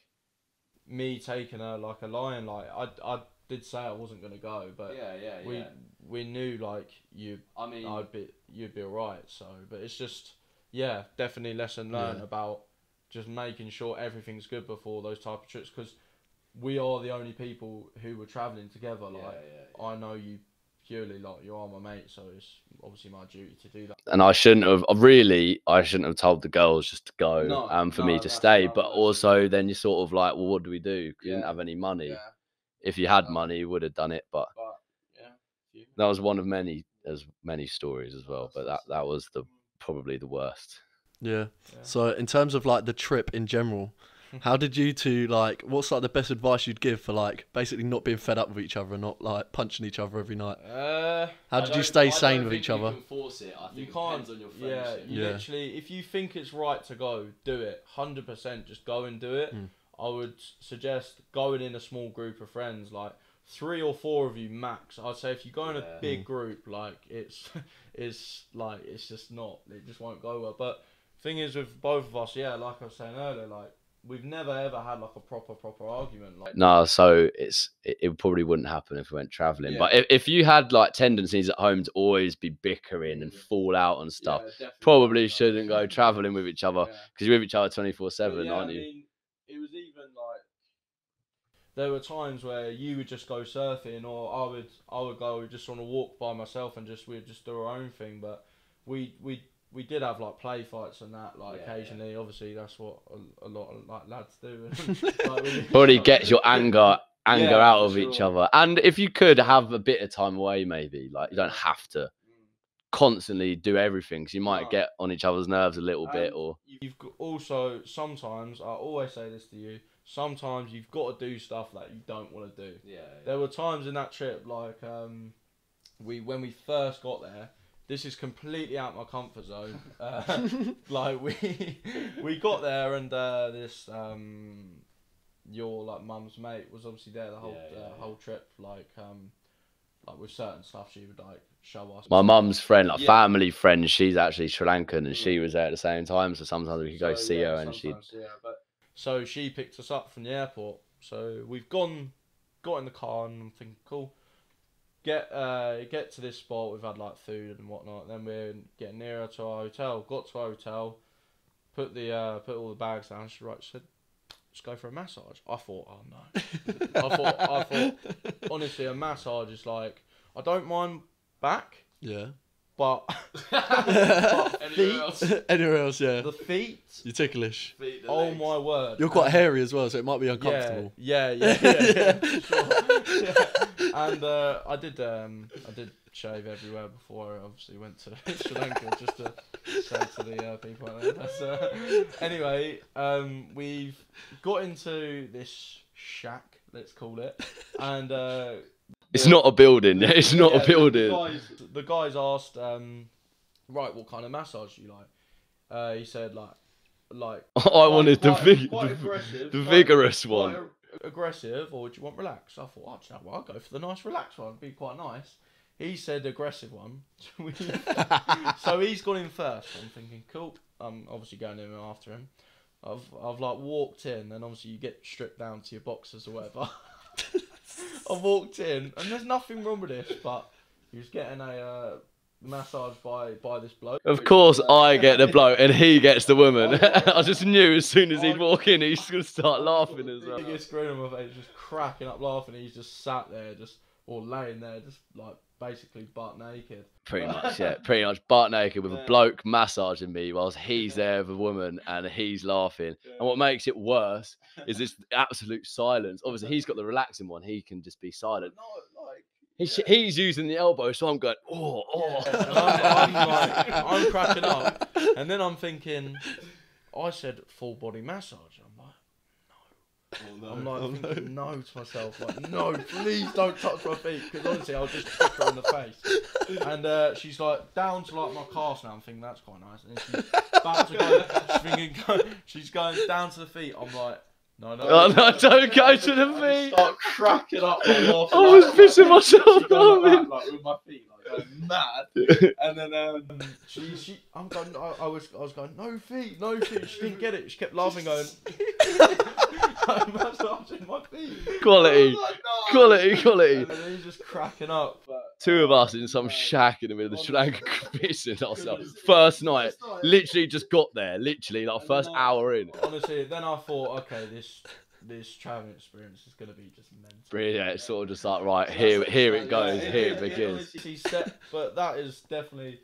me taking a lion, like I did say I wasn't gonna go, but we knew like you'd be alright. So, but it's just definitely lesson learned about just making sure everything's good before those type of trips, because we are the only people who were travelling together. I know you purely, like you are my mate, so it's obviously my duty to do that. And I shouldn't have told the girls just to go and for me to stay, but also then you're sort of like, well, what do we do? You didn't have any money. If you had money, you would have done it, but that was one of many stories as well. But that was probably the worst. Yeah. So in terms of like the trip in general, how did you two like? What's like the best advice you'd give for like basically not being fed up with each other and not like punching each other every night? How did you stay sane with each other? You can force it. I think you can't. Depends on your friendship. Literally, if you think it's right to go, do it. 100%, just go and do it. I would suggest going in a small group of friends, like 3 or 4 of you max. I'd say if you go in a Yeah. big group, like it's just not. It just won't go well. But thing is with both of us, yeah, like I was saying earlier, like we've never ever had like a proper argument. Like No, so it probably wouldn't happen if we went traveling. But if you had like tendencies at home to always be bickering and fall out and stuff, probably shouldn't go traveling with each other because you're with each other 24/7, aren't you? I mean, it was even like there were times where you would just go surfing, or I would go just on a walk by myself and we'd just do our own thing. But we did have like play fights and that, like occasionally. Obviously, that's what a lot of like lads do. Like, Probably gets your anger out of for each sure. other. And if you could have a bit of time away, maybe like you don't have to constantly do everything, because you might get on each other's nerves a little bit. Or you've got also sometimes, I always say this to you, sometimes you've got to do stuff that you don't want to do. There were times in that trip, like when we first got there. This is completely out of my comfort zone. Like we got there, and this your like mum's mate was obviously there the whole trip. Like with certain stuff, she would like show us. my mum's friend, like family friend, she's actually Sri Lankan, and she was there at the same time. So sometimes we could go see her, and So she picked us up from the airport. So we've got in the car, and I'm thinking, cool. Get to this spot. We've had like food and whatnot. Then we're getting nearer to our hotel. Got to our hotel. Put all the bags down. She said, "Let's go for a massage." I thought, oh no. I thought honestly, a massage is like, I don't mind back. Yeah. But Anywhere else, yeah. The feet. You're ticklish. Oh my word. You're quite hairy as well, so it might be uncomfortable. Yeah. Sure. And I did shave everywhere before I obviously went to Sri Lanka, just to say to the people out there. Anyway, we've got into this shack, let's call it, and it's not a building. It's not a building. The guys asked, right, what kind of massage do you like? He said like I wanted the vigorous quite one. Aggressive, or do you want relaxed? I thought, do you know what, I'll go for the nice relaxed one. It'd be quite nice. He said aggressive one. So he's gone in first. I'm thinking, cool. I'm obviously going in after him. I've like walked in, and obviously you get stripped down to your boxers or whatever. I've walked in, and there's nothing wrong with this, but he was getting a massage by this bloke. Of course, I get the bloke and he gets the woman. I just knew as soon as he'd walk in, he's gonna start laughing as well. Biggest grin on my face, just cracking up laughing. He's just sat there, or laying there, just like basically butt naked. Pretty much butt naked with a bloke massaging me whilst he's there with a woman and he's laughing. And what makes it worse is this absolute silence. Obviously, he's got the relaxing one; he can just be silent. He's using the elbow, so I'm going, oh. And I'm cracking up, and then I'm thinking, I said full body massage. I'm like, thinking no to myself, like, no, please don't touch my feet, because honestly, I'll just kick her in the face. And she's like down to like my calves now. I'm thinking that's quite nice. And she's about to go, she's going down to the feet. I'm like, no, don't go to the feet. Start cracking up. I was pissing myself laughing. Like with my feet, like going mad. And then I was going, no feet. She didn't get it. She kept laughing, going, I'm massaging my feet. Quality. And then he's just cracking up. But, two of us in some shack in the middle of the Sri Lanka pissing ourselves. First night, literally just got there, literally like first hour in. Honestly, then I thought, okay, this travelling experience is going to be just mental. Yeah, it's sort of just like, right, here it goes, here it begins. But that is definitely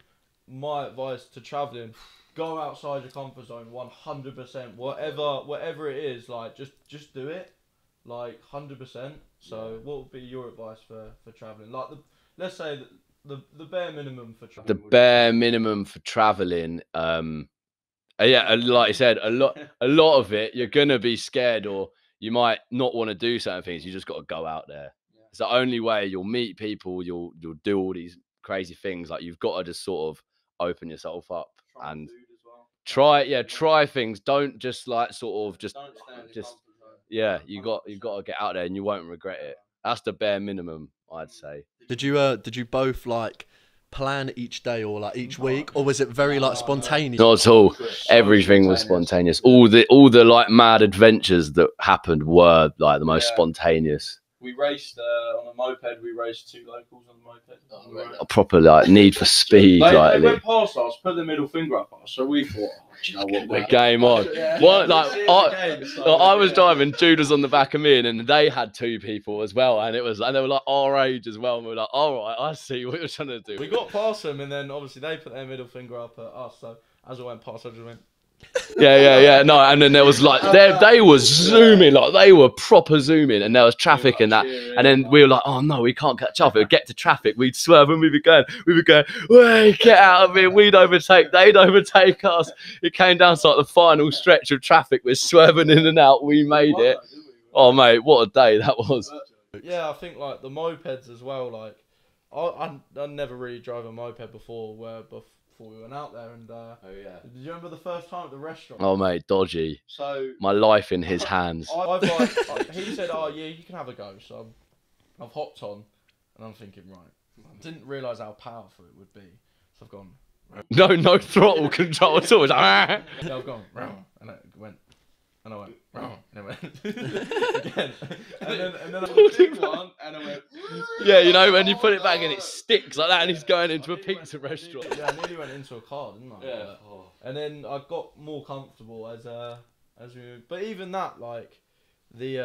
my advice to travelling. Go outside your comfort zone 100%. Whatever it is, like just do it, like 100%. So what would be your advice for travelling? Like let's say the bare minimum for travelling. The bare minimum for travelling, like I said, a lot of it you're gonna be scared, or you might not want to do certain things. You just got to go out there. It's the only way you'll meet people. You'll do all these crazy things. Like you've got to just sort of open yourself up and try things. Don't just like sort of just you got to get out there, and you won't regret it. That's the bare minimum, I'd say. Did you both like plan each day or like each week, or was it very like spontaneous? Not at all. Everything was spontaneous. All the like mad adventures that happened were like the most spontaneous. We raced on a moped. We raced 2 locals on the moped. A proper like need for speed. They like went past us, put the middle finger up us, so we thought, do you know what? the game on. What like I was driving, Jude was on the back of me, and then they had 2 people as well, and they were like our age as well, and we were like, all right, I see what you're trying to do. We got past them, and then obviously they put their middle finger up at us. So as I went past, I just went. Yeah. No, and then there was like they were zooming, like they were proper zooming, and there was traffic and that, and then we were like, oh no, we can't catch up. It would get to traffic, we'd swerve, and we'd be going, wait, get out of it. We'd overtake, they'd overtake us. It came down to like the final stretch of traffic. We're swerving in and out. We made it. Oh mate, what a day that was. Yeah, I think like the mopeds as well. Like I never really drove a moped before we went out there, and did you remember the first time at the restaurant? Oh mate, dodgy. So my life in his hands. He said, "Oh yeah, you can have a go." So I've hopped on, and I'm thinking, right, I didn't realise how powerful it would be. So I've gone. No throttle control at all. It's like, yeah, I've gone, and it went. And I went, and it went again. And then I did one, and I went. Yeah, you know, when you put it back and it sticks like that, and he's going into a pizza restaurant. Yeah, I nearly went into a car, didn't I? Yeah. And then I got more comfortable as we moved. But even that, like the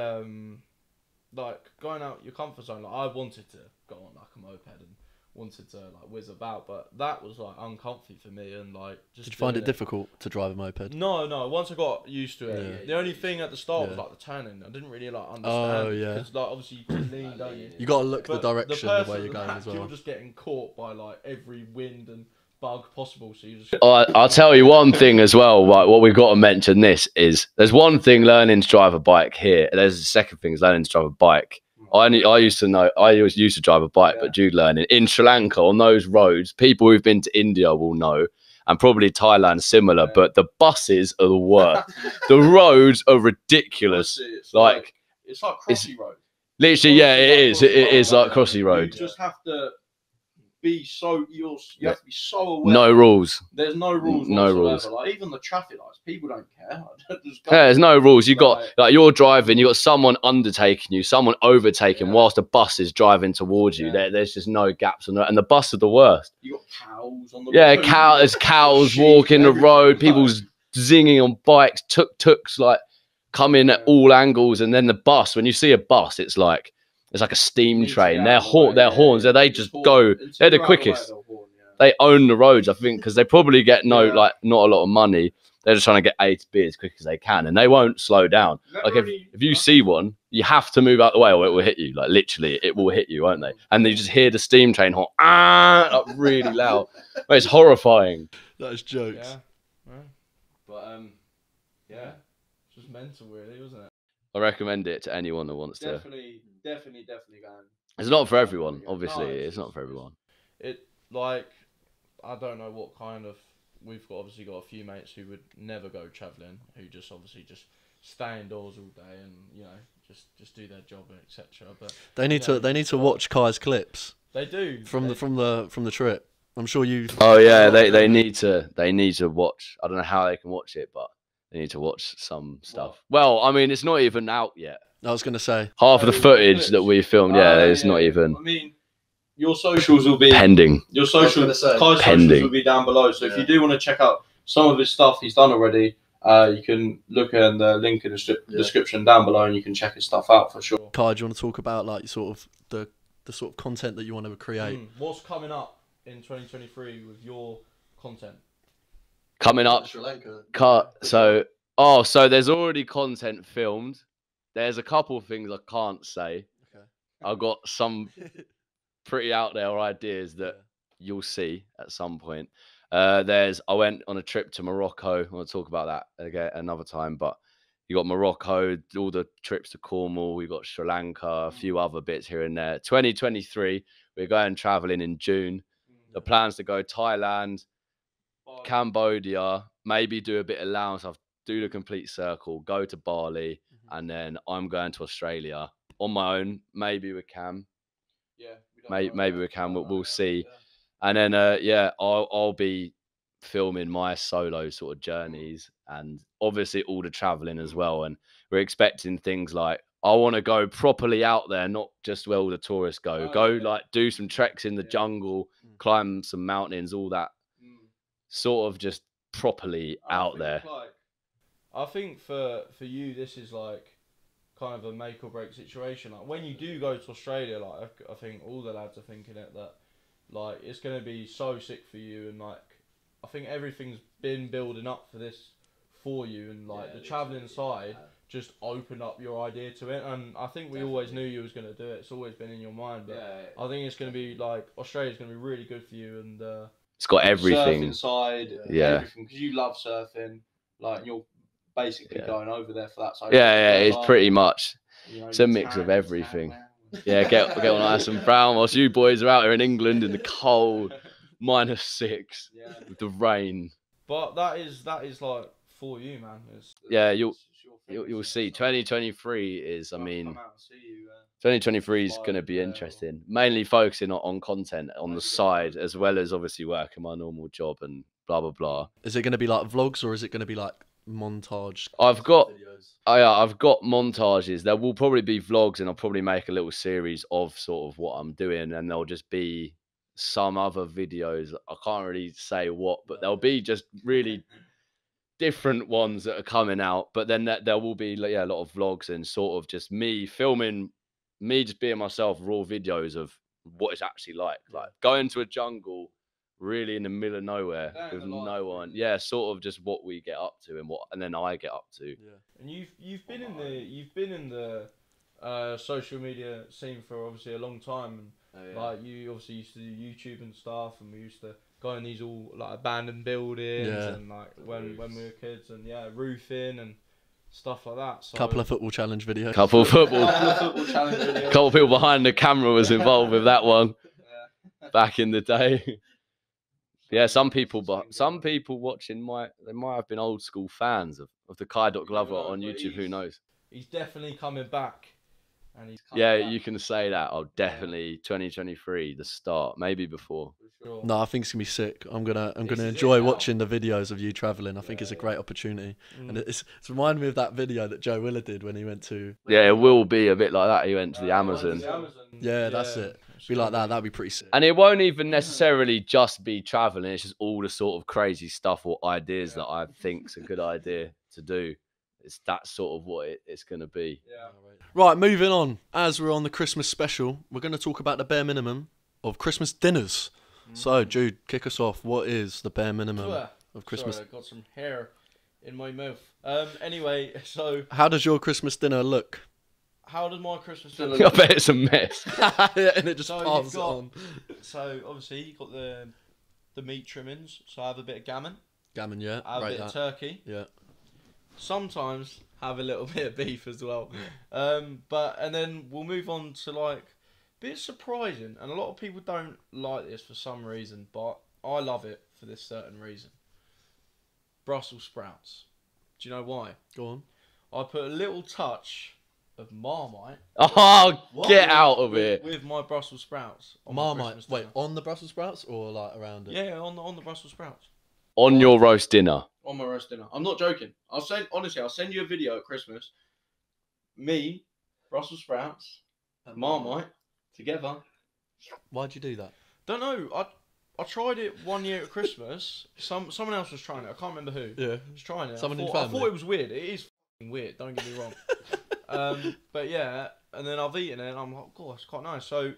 like going out your comfort zone. Like I wanted to go on like a moped and wanted to like whiz about, but that was like uncomfy for me, and like just. Did you find it difficult to drive a moped? No. Once I got used to it, the only thing at the start was like the turning. I didn't really like understand. Oh yeah. Because like obviously you can lean, don't you? You got to look But the direction of where person you're going as well. You're just getting caught by like every wind and bug possible, so you just. I'll tell you one thing as well. Right, what we've got to mention this is there's one thing learning to drive a bike here. There's the second thing is learning to drive a bike. I used to drive a bike, but Jude learning in Sri Lanka on those roads. People who've been to India will know, and probably Thailand similar. But the buses are the worst. The roads are ridiculous. It's like Crossy Road. Literally, yeah, it is. It is like Crossy Road. You just have to be so you have to be so aware. No rules. There's no rules. No whatsoever. rules. Like even the traffic lights, people don't care. Just go. Yeah, there's no rules. You got like you're driving, you got someone undertaking you, someone overtaking whilst the bus is driving towards you. There's just no gaps on that, and the bus are the worst. You got cows on the road. There's cows walking the road. People's zinging on bikes. Tuk-tuks like come in at all angles, and then the bus. When you see a bus, it's like a steam train. Their horns. They just go. They're the quickest. They own the roads, I think, because they probably get not a lot of money. They're just trying to get A to B as quick as they can, and they won't slow down. Like if you see one, you have to move out the way, or it will hit you. Like literally, it will hit you, won't they? And you just hear the steam train horn, like really loud. But it's horrifying. That is jokes. Yeah. But it's just mental, really, wasn't it? I recommend it to anyone that wants to. Definitely going. It's not for everyone, obviously. It's not for everyone. It like I don't know what kind of. We've obviously got a few mates who would never go travelling, who just obviously just stay indoors all day and just do their job, etc. But they need to watch Kai's clips. They do from the trip. I'm sure you. Oh yeah, they need to watch. I don't know how they can watch it, but they need to watch some stuff. Well, I mean, it's not even out yet. I was gonna say half of the footage that we filmed. It's not even. I mean, your socials will be pending. Your Kai's socials will be down below. So if you do want to check out some of his stuff he's done already, you can look in the link in the description down below, and you can check his stuff out for sure. Kai, do you want to talk about like sort of the sort of content that you want to create? What's coming up in 2023 with your content? Coming up, Sri Lanka. So there's already content filmed. There's a couple of things I can't say. Okay. I've got some pretty out there ideas that you'll see at some point. I went on a trip to Morocco. I want to talk about that again another time, but you got Morocco, all the trips to Cornwall, we got Sri Lanka, a few other bits here and there. 2023, we're going traveling in June. The plans to go Thailand, Cambodia, maybe do a bit of Laos. I'll do the complete circle, go to Bali, and then I'm going to Australia. on my own, maybe with Cam. Yeah. Maybe we can. We'll see. And then I'll be filming my solo sort of journeys, and obviously all the traveling as well. And we're expecting things like, I want to go properly out there, not just where all the tourists go. Like do some treks in the jungle, climb some mountains, all that sort of just properly out there. I think for you, this is like kind of a make or break situation. Like when you do go to Australia, like I think all the lads are thinking it, that like it's going to be so sick for you, and like I think everything's been building up for this for you, and like the travelling side just opened up your idea to it. And I think we always knew you was going to do it. It's always been in your mind, but I think it's going to be like Australia's going to be really good for you, and it's got everything. Surfing side, everything, because you love surfing, like you're basically going over there for that. So it's pretty much. It's a mix of everything. Yeah, get on nice and brown whilst you boys are out here in England in the cold, -6 with the rain. But that is like for you, man. You'll see. 2023 is, I mean, 2023 is going to be interesting. Mainly focusing on content on the side, as well as obviously working my normal job and blah blah blah. Is it going to be like vlogs, or is it going to be like montage? I've got videos? I've got montages. There will probably be vlogs, and I'll probably make a little series of sort of what I'm doing, and there'll just be some other videos. I can't really say what, but there'll be just really different ones that are coming out. But then there will be a lot of vlogs and sort of just me filming, me just being myself, raw videos of what it's actually like going to a jungle, really in the middle of nowhere with no one. Yeah, sort of just what we get up to and then I get up to. Yeah. And you've been in the social media scene for obviously a long time, and like you obviously used to do YouTube and stuff, and we used to go in these all like abandoned buildings and like when we were kids, and roofing and stuff like that. So Couple of football challenge videos. Couple football challenge videos. Couple of people behind the camera was involved with that one back in the day. Yeah, some people watching might have been old school fans of the Kai Glover on YouTube. Who knows? He's definitely coming back. And you can say that. Oh, definitely 2023, the start, maybe before. Sure. No, I think it's gonna be sick. I'm gonna enjoy watching the videos of you traveling. I think it's a great opportunity, and it's reminding me of that video that Joe Willer did when he went to. Yeah, it will be a bit like that. He went to the Amazon. Yeah, that's it. Be like that. That'd be pretty sick. And it won't even necessarily just be traveling. It's just all the sort of crazy stuff or ideas that I think's a good idea to do. It's that sort of what it's going to be. Yeah. Right, moving on. As we're on the Christmas special, we're going to talk about the bare minimum of Christmas dinners. So, Jude, kick us off. What is the bare minimum of Christmas? Sorry, I got some hair in my mouth. Anyway, so how does your Christmas dinner look? How does my Christmas dinner I look? bet it's a mess. And it just passes on. So, obviously, you got the meat trimmings. So, I have a bit of gammon. Gammon, yeah. I have a bit of turkey. Yeah. Sometimes have a little bit of beef as well. And then we'll move on to like a bit surprising, and a lot of people don't like this for some reason, but I love it for this certain reason. Brussels sprouts. Do you know why? Go on. I put a little touch of Marmite. Oh, get out of it! With my Brussels sprouts. Marmite. Wait, on the Brussels sprouts or like around it? Yeah, on the Brussels sprouts. On your roast dinner. On my roast dinner. I'm not joking. I'll send you a video at Christmas. Me, Brussels sprouts, and Marmite together. Why'd you do that? Don't know. I tried it one year at Christmas. Someone else was trying it. I can't remember who. Yeah. Was trying it. Someone in I family. thought it was weird. It is weird. Don't get me wrong. But yeah, and then I've eaten it, and I'm like, God, it's quite nice. So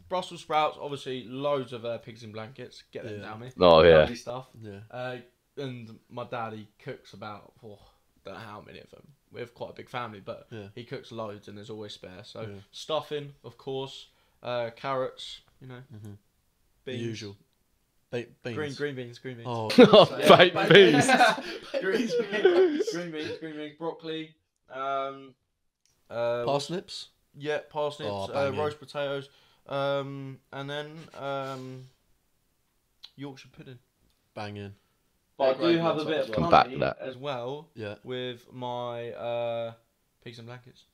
Brussels sprouts, obviously, loads of pigs in blankets. Get them down me. Oh yeah. Lovely stuff. Yeah. And my dad, he cooks about, don't know how many of them. We have quite a big family, but he cooks loads, and there's always spare. So stuffing, of course, carrots, Mm-hmm. beans. The usual. Beans. Green beans. Oh, baked beans. green beans, broccoli. parsnips. Yeah, parsnips, Oh, roast potatoes, and then Yorkshire pudding. Banging. But I do have a bit of Come back to company that. as well Yeah. with my pigs and blankets.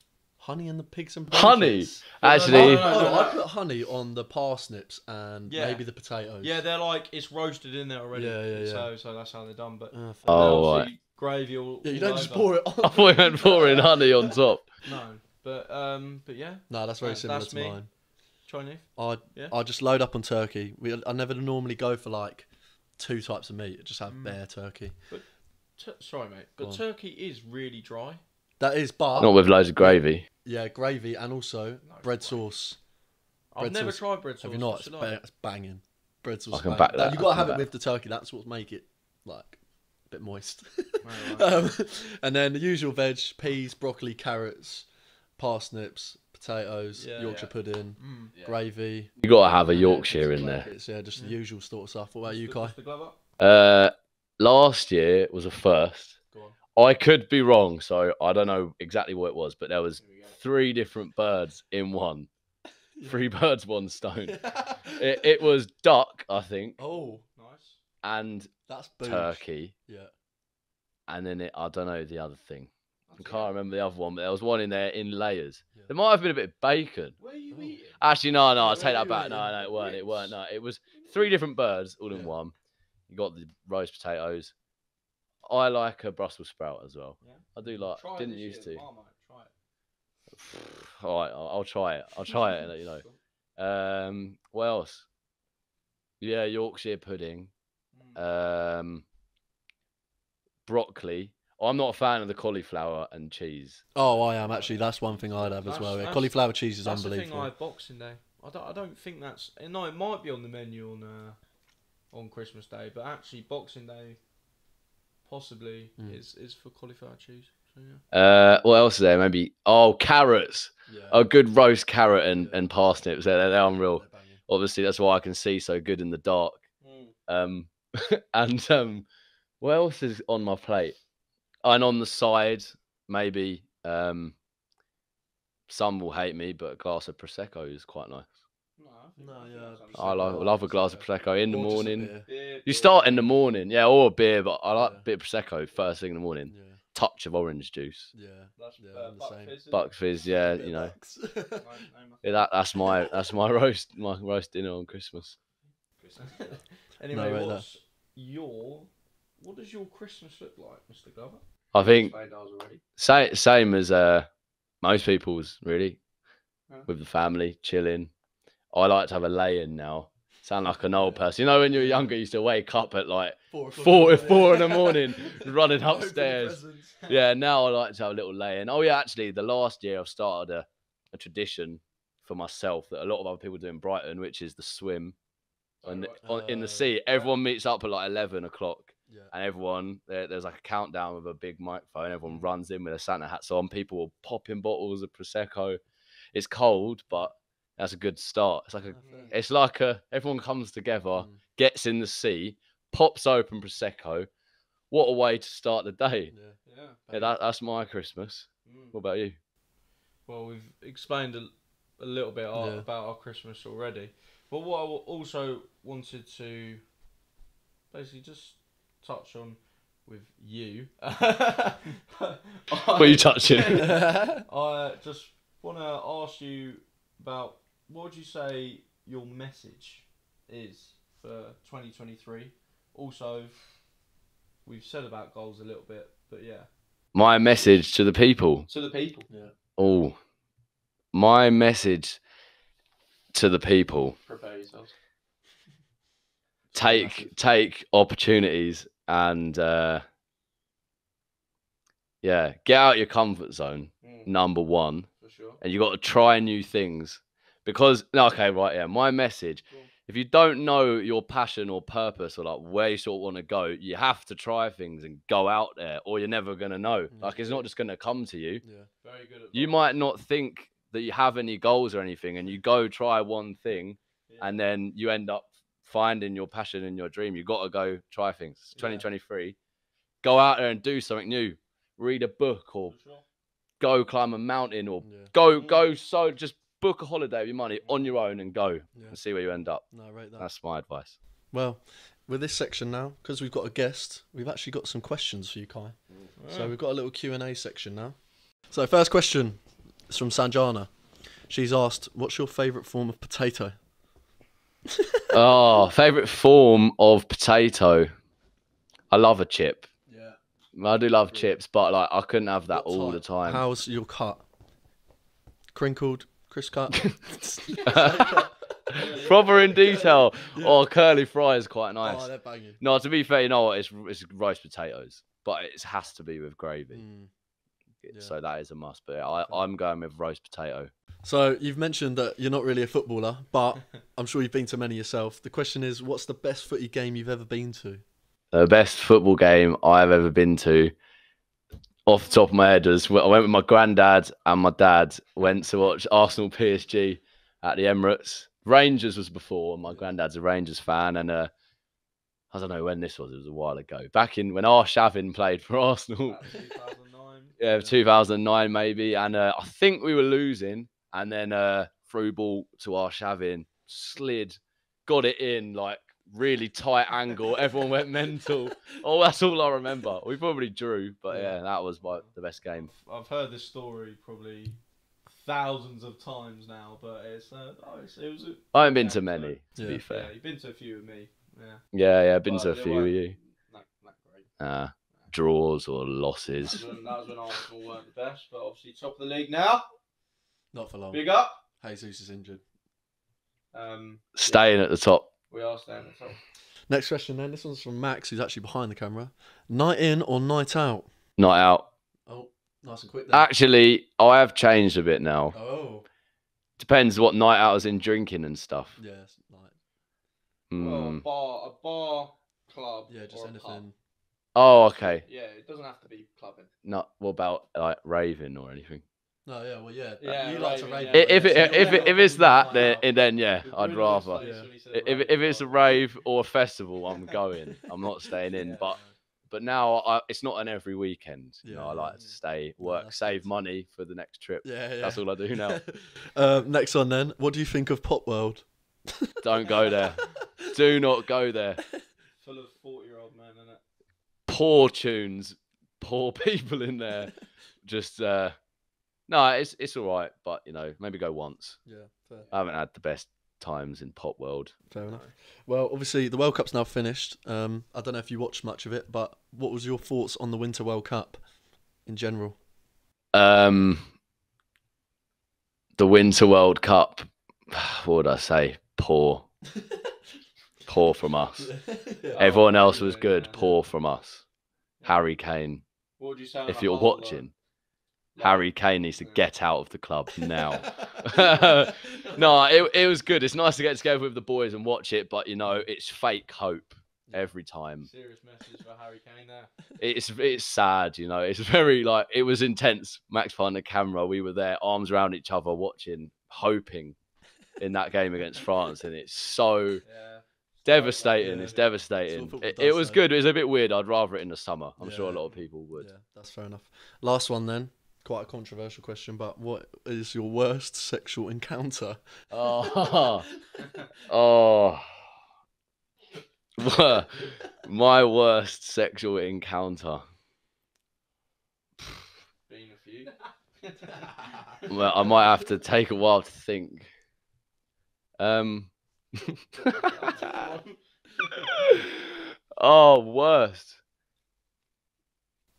Honey and the pigs and Honey? blankets. Actually, I put honey on the parsnips and Yeah. maybe the potatoes. Yeah, they're like it's roasted in there already. Yeah. So that's how they're done. But Oh, obviously gravy all. Yeah, you all don't over. just pour it on. I thought you meant pouring honey on top. No, but yeah. No, that's very similar that's to me. mine. Try Kneath. I just load up on turkey. I never normally go for like 2 types of meat. I just have bare turkey. But sorry, mate, but turkey is really dry. That is, but Not with loads of gravy. yeah, gravy and also bread sauce. I've never tried bread sauce. Have you not? It's banging. Bread sauce. I can back that. You got to have it with the turkey. That's what make it like a bit moist. And then the usual veg: peas, broccoli, carrots, parsnips, potatoes, Yorkshire pudding, gravy. You got to have a Yorkshire in there. Yeah, just the usual sort of stuff. What about you, Kai? Last year was a first. Go on. I could be wrong, so I don't know exactly what it was, but there was 3 different birds in one. 3 birds, 1 stone. It was duck, I think. Oh, nice. And that's boosh. turkey. Yeah. And then I don't know the other thing. I can't remember the other one, but there was one in there in layers. Yeah. There might have been a bit of bacon. Where are you eating? Actually, no, I'll take that back. No, it weren't. No, it was 3 different birds all in one. You got the roast potatoes. I like a Brussels sprout as well. Yeah. I do like. Didn't used to. Try it. All right, I'll try it. I'll try it and let you know. What else? Yeah, Yorkshire pudding. Broccoli. I'm not a fan of the cauliflower and cheese. Oh, I am actually. That's one thing I'd have as well. Yeah. Cauliflower cheese is unbelievable. That's the thing I had Boxing Day. I don't think that's. No, it might be on the menu on Christmas Day, but actually Boxing Day possibly is for cauliflower cheese. So, yeah. What else is there? Maybe carrots. Yeah. A good roast carrot and parsnips. They're unreal. Obviously, that's why I can see so good in the dark. And what else is on my plate? And on the side, maybe some will hate me, but a glass of prosecco is quite nice. I love a glass of prosecco in the morning. You start in the morning, or a beer, but I like a bit of prosecco first thing in the morning. Yeah. Touch of orange juice. Buck fizz, you know. That's my roast dinner on Christmas. Anyway, what does your Christmas look like, Mr. Glover? I think same as most people's, really, with the family, chilling. I like to have a lay-in now. Sound like an old person. You know, when you were younger, you used to wake up at like 4 in the morning, running upstairs. Yeah, now I like to have a little lay-in. Oh yeah, actually, the last year I've started a tradition for myself that a lot of other people do in Brighton, which is the swim. In the sea, everyone meets up at like 11 o'clock. Yeah. And everyone, there's like a countdown with a big microphone. Everyone runs in with their Santa hats on. People will pop in bottles of Prosecco. It's cold, but that's a good start. It's like everyone comes together, gets in the sea, pops open Prosecco. What a way to start the day. That's my Christmas. What about you? Well, we've explained a little bit about our Christmas already. But what I also wanted to basically just touch on with you. What are you touching? I just want to ask you about what would you say your message is for 2023? Also, we've said about goals a little bit, but yeah. My message to the people. Yeah. Oh, my message to the people. Prepare yourselves. Take opportunities and get out your comfort zone. Number one, for sure. And you got to try new things because my message. Cool. If you don't know your passion or purpose or like where you sort of want to go, you have to try things and go out there, or you're never gonna know. Like it's not just gonna come to you. Yeah, very good. You might not think that you have any goals or anything, and you go try one thing, and then you end up finding your passion and your dream. You got to go try things. 2023, go out there and do something new. Read a book or go climb a mountain or go. So just book a holiday with your money on your own and go and see where you end up. No, right there. That's my advice. Well, with this section now, because we've got a guest, we've actually got some questions for you, Kai. So we've got a little Q&A section now. So first question. It's from Sanjana. She's asked, "What's your favourite form of potato?" Oh, favourite form of potato. I love a chip. Yeah. I do love chips, but like I couldn't have that What all type? the time. How's your cut? Crinkled, Chris cut. Proper in detail. Or curly fries, quite nice. Oh, they're banging. No, to be fair, you know what? It's roast potatoes, but it has to be with gravy. Yeah. So that is a must. But I'm going with roast potato. So you've mentioned that you're not really a footballer, but I'm sure you've been to many yourself. The question is, what's the best footy game you've ever been to? The best football game I've ever been to, off the top of my head, was I went with my granddad and my dad. Went to watch Arsenal PSG at the Emirates. Rangers was before, and my granddad's a Rangers fan, and I don't know when this was. It was a while ago. Back in when Arshavin played for Arsenal. 2009. Yeah, 2009 maybe, and I think we were losing, and then through ball to Arshavin, slid, got it in like really tight angle. Everyone went mental. Oh, that's all I remember. We probably drew, but yeah, that was the best game. I've heard this story probably thousands of times now, but it was. I haven't been to many, to be fair. Yeah, you've been to a few with me. Yeah, I've been to a they few weren't- with you. Not great. Draws or losses. That was when Arsenal weren't the best, but obviously top of the league now. Not for long. Big up. Jesus is injured. Staying at the top. We are staying at the top. Next question then. This one's from Max, who's actually behind the camera. Night in or night out? Not out. Oh, nice and quick then. Actually, I have changed a bit now. Oh. Depends what night I was in drinking and stuff. Yeah, it's night. Well, a bar club. Yeah, just or a pub. anything. Oh, okay. Yeah, it doesn't have to be clubbing. Not what about like raving or anything? No, yeah, well, yeah. Yeah, you like to raving, rave. yeah. If it's that, then You yeah, I'd ruined his rather. face Yeah. when he said If it's a rave or a festival, I'm going. I'm not staying in. But now it's not an every weekend. You know, I like to stay, work, that's save good. money for the next trip. Yeah. That's all I do now. Next one then. What do you think of Pop World? Don't go there. Do not go there. Full of 40-year-old men, isn't it? Poor tunes, poor people in there. Just no, it's all right, but you know, maybe go once. Yeah, fair. I haven't had the best times in Pop World. Fair enough. Well, obviously the World Cup's now finished. I don't know if you watched much of it, but what was your thoughts on the Winter World Cup in general? The Winter World Cup. What would I say? Poor. Poor from us. Everyone else was good. Poor from us. Harry Kane. What would you say? If you're watching, Harry Kane needs to get out of the club now. No, it was good. It's nice to get together with the boys and watch it, but you know, it's fake hope every time. Serious message for Harry Kane there. It's sad, you know. It's very like it was intense. Max behind the camera, we were there, arms around each other, watching, hoping in that game against France, and it's so devastating. It's devastating. It was good. It was a bit weird. I'd rather it in the summer. I'm sure a lot of people would. Yeah, that's fair enough. Last one then. Quite a controversial question, but what is your worst sexual encounter? Oh, my worst sexual encounter. Been a few. Well, I might have to take a while to think. Oh, worst.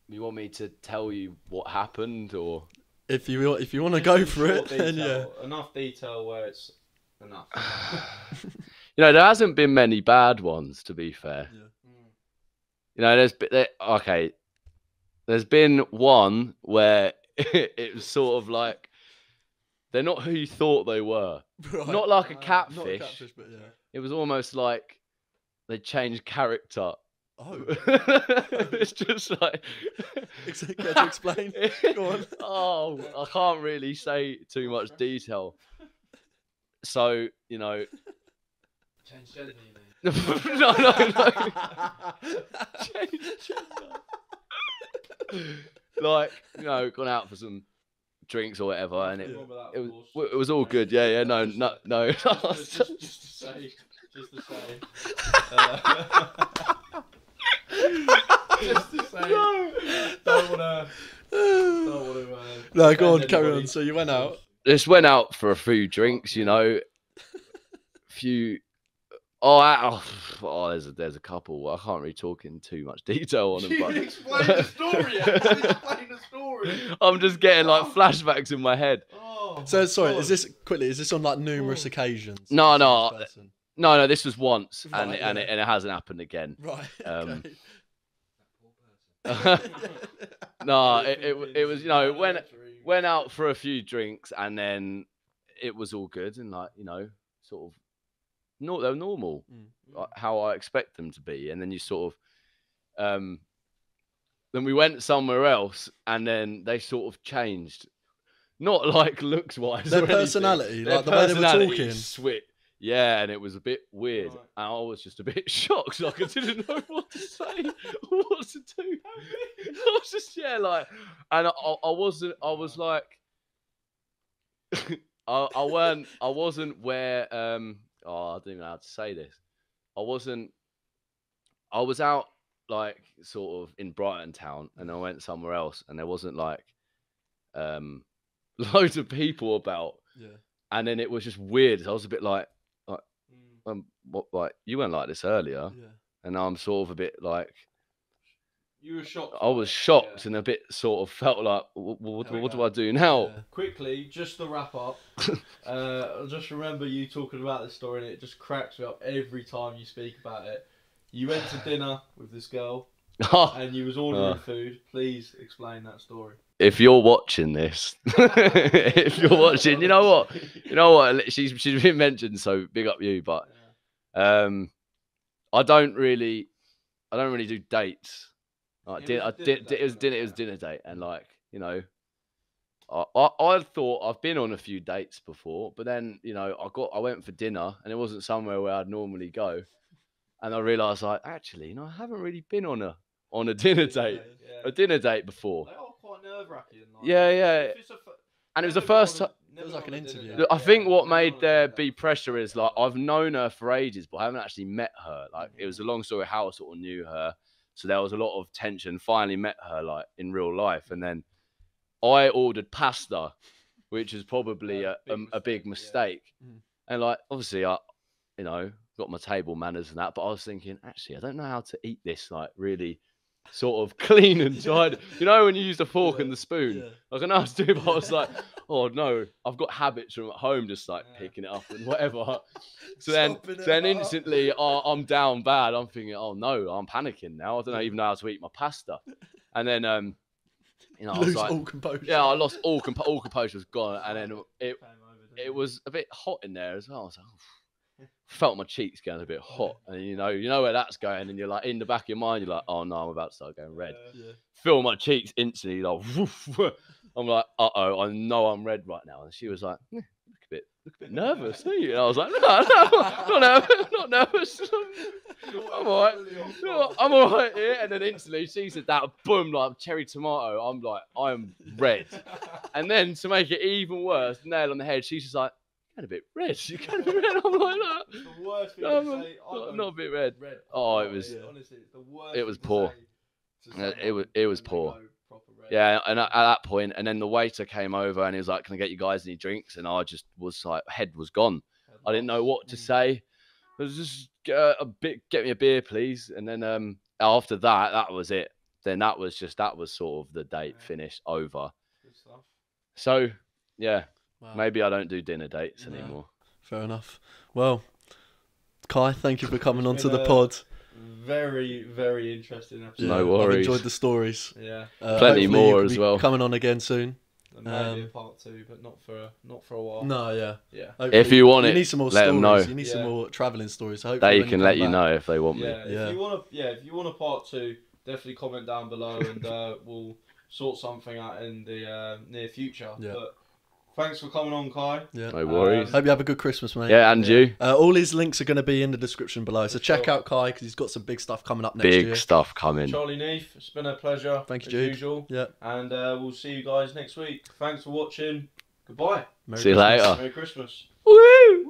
You want me to tell you what happened, or If you want to go for it, then yeah. Enough detail where it's enough. you know, there hasn't been many bad ones, to be fair. Yeah. You know, there's been one where it was sort of like they're not who you thought they were. Right. Not like a catfish. Not a catfish, but yeah. It was almost like they changed character. Oh. It's just like Care to explain? Go on. Oh, I can't really say too much detail. So, you know. Change gender, you mean? No. Like, you know, gone out for some drinks or whatever, and it was all good. Yeah, no. Just to say. Just to say. Don't want to No, go on, offend carry anybody. on. So you went out. Just went out for a few drinks, you know. Few. There's a couple. I can't really talk in too much detail on them. But Explain the story. Explain the story. I'm just getting like flashbacks in my head. Oh, So sorry, God. is this on like numerous occasions? No, This no. person? No, this was once, and Right, it hasn't happened again. Right. Um, Okay. No, it was, you know, went out for a few drinks, and then it was all good, and like, you know, sort of, no, they're normal, like how I expect them to be, and then you sort of, then we went somewhere else, and then they sort of changed, not like looks wise, Their personality, like the way they were talking. Yeah, and it was a bit weird, Right. and I was just a bit shocked, like I didn't know what to say, or what to do. I was just like, and I was like, I wasn't where I don't even know how to say this. I was out like sort of in Brighton town, and I went somewhere else, and there wasn't like loads of people about. Yeah. And then it was just weird. I was a bit like what, like, you weren't like this earlier, Yeah. and I'm sort of a bit like, You were shocked. I was shocked, and a bit sort of felt like, what do I do now? Yeah. Quickly, just to wrap up, I just remember you talking about this story, and it just cracks me up every time you speak about it. You went to dinner with this girl, and you was ordering food. Please explain that story. If you're watching this, if you're watching, you know what, she's been mentioned, so big up you. But I don't really do dates. Like, it was dinner date, and like, you know, I thought I've been on a few dates before, but then, you know, I went for dinner, and it wasn't somewhere where I'd normally go, and I realised, like, actually, you know, I haven't really been on a dinner date, before. They are quite nerve-wracking. Like, Yeah. And it was the first time. It was like an interview. I think what made there be pressure is, like, I've known her for ages, but I haven't actually met her. Like, it was a long story how I sort of knew her. So there was a lot of tension. Finally met her, like, in real life. And then I ordered pasta, which is probably a big mistake. Yeah. And, like, obviously, I, you know, got my table manners and that. But I was thinking, actually, I don't know how to eat this, like, really sort of clean and tidy. You know, when you use the fork and the spoon, like, I know how to do, but I was like, oh no, I've got habits from at home, just like picking it up and whatever. So then instantly, I'm down bad. I'm thinking, oh no, I'm panicking now. I don't even know how to eat my pasta. And then, you know, I was like, all composure. yeah, I lost all composure was gone. And then it was a bit hot in there as well. I was like, felt my cheeks going a bit hot, and you know where that's going, and you're like, in the back of your mind, you're like, oh no, I'm about to start going red. Feel my cheeks instantly, like, woof. I'm like, I know I'm red right now. And she was like, look a bit nervous, are you? And I was like, no, not nervous. I'm all right. I'm all right here. And then instantly she said that, boom, like cherry tomato. I'm like, I'm red. And then to make it even worse, nail on the head, she's just like, a bit red. You kind of red. I'm like that. It's the worst thing to say. Not a bit red. Oh, it was. Honestly, it's the worst. It was poor. It was poor. Red. Yeah, and at that point, and then the waiter came over and he was like, "Can I get you guys any drinks?" And I just was like, head was gone. I didn't know what to say. I was just get me a beer, please. And then after that was it. Then that was sort of the date finished over. Good stuff. So yeah. Wow. Maybe I don't do dinner dates anymore. Fair enough. Well, Kai, thank you for coming onto the pod. Very, very interesting episode. No worries. I've enjoyed the stories. Yeah. Plenty more as well. Coming on again soon. Maybe a part 2, but not for a while. No, yeah. Yeah. If you want you it, need some more let stories. them know. You need some more travelling stories. Hopefully They when can you let come you back. know if they want me. If you want a part 2, definitely comment down below, and we'll sort something out in the near future. Yeah. But thanks for coming on, Kai. Yeah. No worries. Hope you have a good Christmas, mate. Yeah, and you. All his links are going to be in the description below. So check out Kai because he's got some big stuff coming up next year. Big stuff coming. Charlie Kneath, it's been a pleasure. Thank you, as Jude. usual. Yeah. And we'll see you guys next week. Thanks for watching. Goodbye. Merry See you Christmas. later. Merry Christmas. Woo!